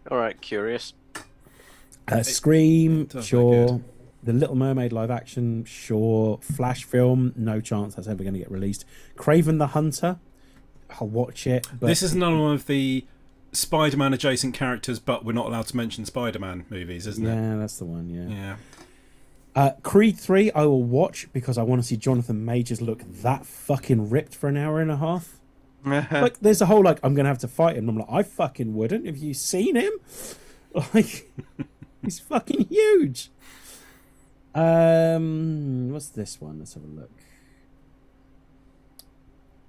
All right, curious. Scream, Does sure. look good. The Little Mermaid live action, sure. Flash film, no chance that's ever going to get released. Craven the Hunter, I'll watch it. But This is another one of the Spider-Man adjacent characters, but we're not allowed to mention Spider-Man movies, isn't it? yeah, that's the one, yeah. Yeah. Creed 3, I will watch because I want to see Jonathan Majors look that fucking ripped for an hour and a half. Like, there's a whole, like, I'm going to have to fight him. I'm like, I fucking wouldn't. Have you seen him? Like, he's fucking huge. What's this one? Let's have a look.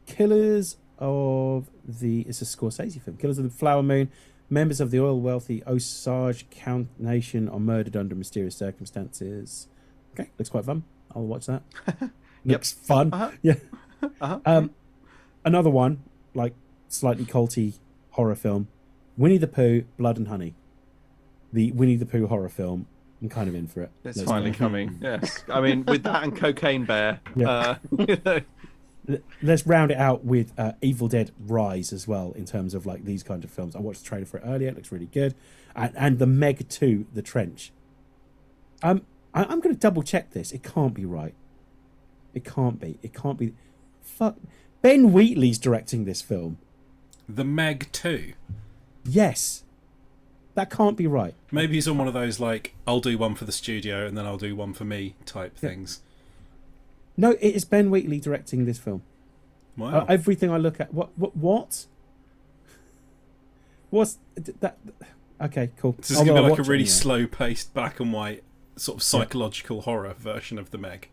It's a Scorsese film. Killers of the Flower Moon. Members of the oil wealthy Osage County Nation are murdered under mysterious circumstances. Okay, looks quite fun. I'll watch that. Looks fun. Yeah. Another one, like slightly culty horror film. Winnie the Pooh, Blood and Honey. The Winnie the Pooh horror film. I'm kind of in for it. It's finally coming. Yes. I mean, with that and Cocaine Bear. Yeah. Let's round it out with Evil Dead Rise as well, in terms of like these kind of films. I watched the trailer for it earlier. It looks really good. And the Meg 2, The Trench. I'm going to double check this. It can't be right. It can't be. It can't be. Fuck. Ben Wheatley's directing this film. The Meg 2. Yes. That can't be right. Maybe he's on one of those, like, I'll do one for the studio and then I'll do one for me type things. No, it is Ben Wheatley directing this film. Wow. Everything I look at. What? What's that? Okay, cool. This is going to be like a watch it really anyway. slow-paced, black and white, sort of psychological horror version of the Meg.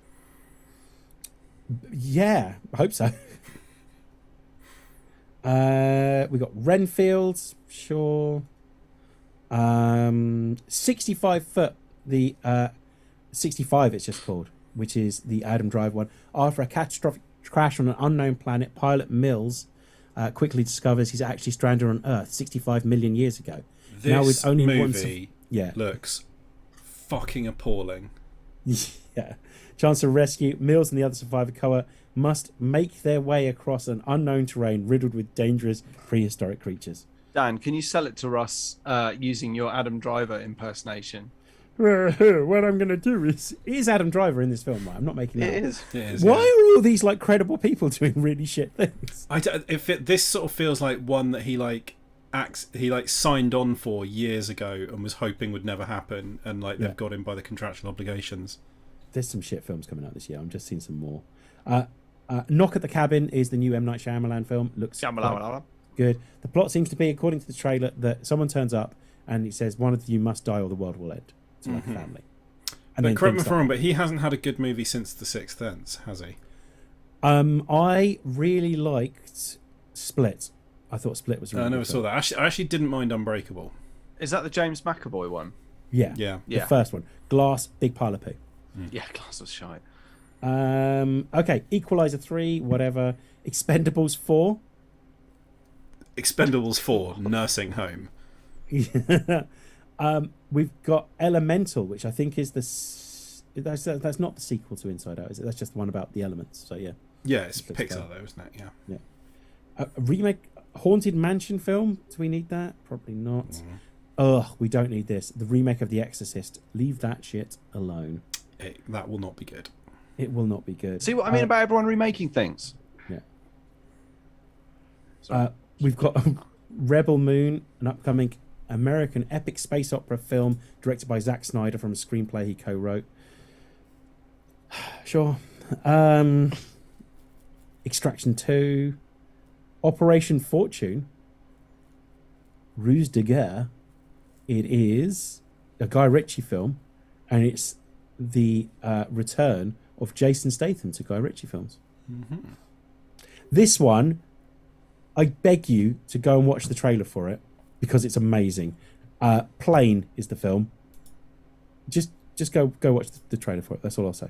Yeah, I hope so. We got Renfield, sure. 65 foot. The 65, it's just called, which is the Adam Driver one. After a catastrophic crash on an unknown planet, pilot Mills quickly discovers he's actually stranded on Earth 65 million years ago. This now with only movie yeah. looks fucking appalling. Yeah. Chance to rescue Mills and the other survivor Koa must make their way across an unknown terrain riddled with dangerous prehistoric creatures. Dan, can you sell it to us using your Adam Driver impersonation? what I'm going to do is Adam Driver in this film, right? I'm not making that It up. is. It is, Why yeah. are all these like credible people doing really shit things? This sort of feels like one that he signed on for years ago and was hoping would never happen, and like they've got him by the contractual obligations. There's some shit films coming out this year. I'm just seeing some more. Knock at the Cabin is the new M. Night Shyamalan film. Looks quite good. The plot seems to be, according to the trailer, that someone turns up and he says, one of you must die or the world will end. It's like a family. And But correct me if I'm wrong, but he hasn't had a good movie since The Sixth Sense, has he? I really liked Split. I thought Split was really I never good saw that. I actually didn't mind Unbreakable. Is that the James McAvoy one? Yeah. Yeah. The first one. Glass, big pile of poo. Yeah, Glass was shite. Okay, Equalizer 3, whatever. Expendables 4. Expendables 4, Nursing Home. We've got Elemental, which I think is that's not the sequel to Inside Out, is it? That's just the one about the elements. So yeah. Yeah, it's Pixar though, isn't it? Yeah. A remake Haunted Mansion film. Do we need that? Probably not. Ugh, we don't need this. The remake of The Exorcist. Leave that shit alone. That will not be good. It will not be good. See what I mean about everyone remaking things? Yeah. We've got Rebel Moon, an upcoming American epic space opera film directed by Zack Snyder from a screenplay he co-wrote. Sure. Extraction 2. Operation Fortune. Ruse de Guerre. It is a Guy Ritchie film, and it's the return of Jason Statham to Guy Ritchie films. This one, I beg you to go and watch the trailer for it because it's amazing. Plane is the film. Just go watch the trailer for it. That's all I'll say.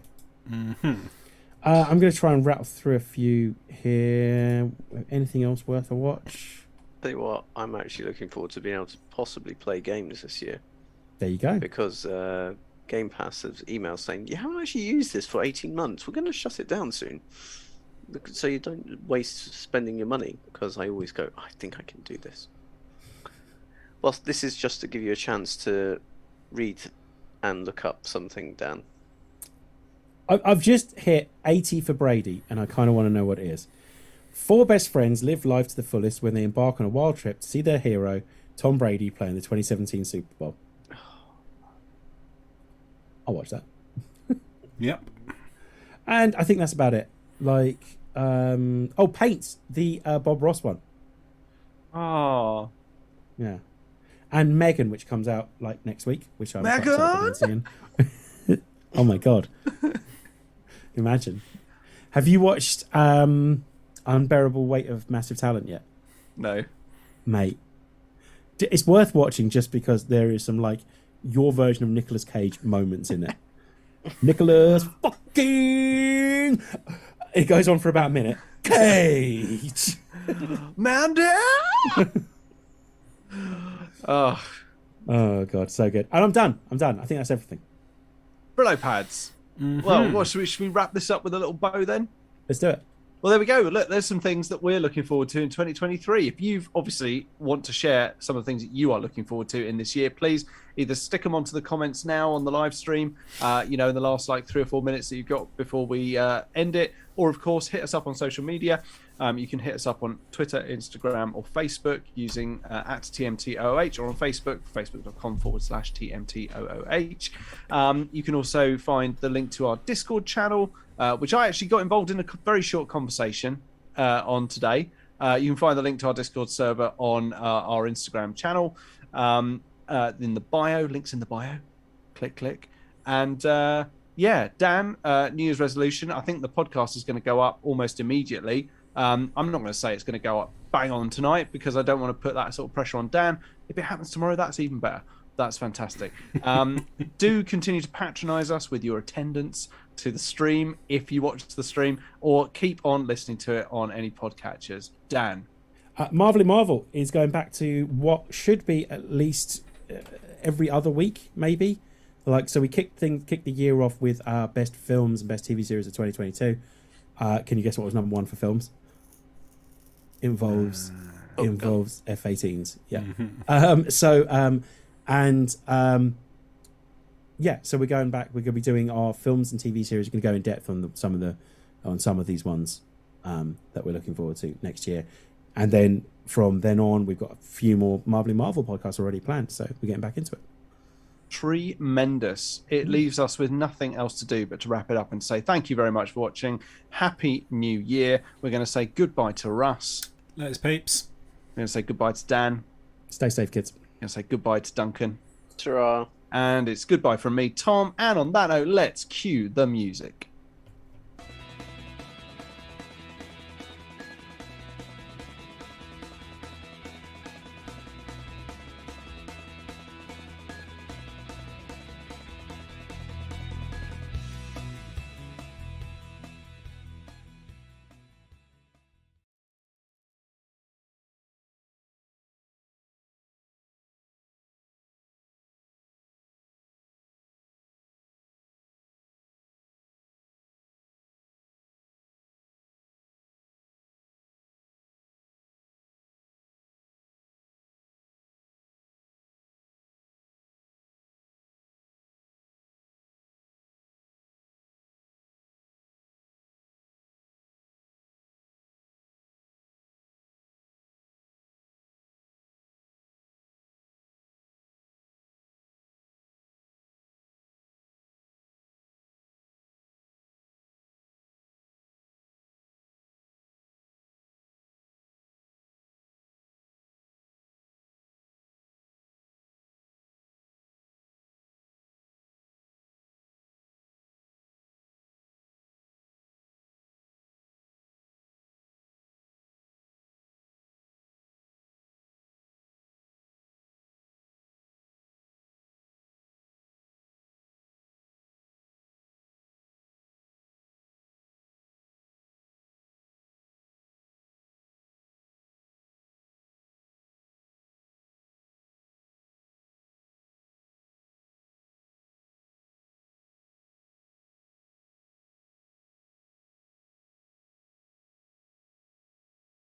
I'm going to try and rattle through a few here. Anything else worth a watch? Tell you what, I'm actually looking forward to being able to possibly play games this year. There you go. Because Game Pass has emails saying, you haven't actually used this for 18 months. We're going to shut it down soon. So you don't waste spending your money. Because I always go, I think I can do this. Well, this is just to give you a chance to read and look up something, Dan. I've just hit 80 for Brady, and I kind of want to know what it is. 4 best friends live life to the fullest when they embark on a wild trip to see their hero, Tom Brady, play in the 2017 Super Bowl. I'll watch that. Yep. And I think that's about it. Like, Paint, the Bob Ross one. Oh. Yeah. And Megan, which comes out like next week, which I'm quite excited about seeing. Oh my god. Imagine. Have you watched Unbearable Weight of Massive Talent yet? No. Mate. It's worth watching just because there is some like your version of Nicolas Cage moments in it. Nicolas fucking... It goes on for about a minute. Cage! Mandy! Oh. Oh god, so good. And I'm done. I think that's everything. Brillo pads. Well, what, should we wrap this up with a little bow then? Let's do it. Well, there we go. Look, there's some things that we're looking forward to in 2023. If you obviously want to share some of the things that you are looking forward to in this year, please either stick them onto the comments now on the live stream, in the last like 3 or 4 minutes that you've got before we end it, or of course hit us up on social media. You can hit us up on Twitter, Instagram, or Facebook using at TMTOOH, or on Facebook, facebook.com/TMTOOH. You can also find the link to our Discord channel, which I actually got involved in a very short conversation on today. You can find the link to our Discord server on our Instagram channel in the bio. Links in the bio. Click. And Dan, New Year's resolution. I think the podcast is going to go up almost immediately. I'm not going to say it's going to go up bang on tonight because I don't want to put that sort of pressure on Dan. If it happens tomorrow, that's even better. That's fantastic. Do continue to patronize us with your attendance to the stream if you watch the stream, or keep on listening to it on any podcatchers. Dan. Marvel Marvel is going back to what should be at least every other week, maybe. Like, so we kicked the year off with our best films and best TV series of 2022. Can you guess what was number 1 for films? Involves F-18s. Yeah. Yeah, so we're going back. We're going to be doing our films and TV series. We're going to go in depth on some of these ones that we're looking forward to next year, and then from then on, we've got a few more Marvel podcasts already planned. So we're getting back into it. Tremendous. It leaves us with nothing else to do but to wrap it up and say thank you very much for watching. Happy New Year. We're going to say goodbye to Russ. Let's peeps. We're going to say goodbye to Dan. Stay safe, kids. We're going to say goodbye to Duncan. Ta-ra. And it's goodbye from me, Tom. And on that note, let's cue the music.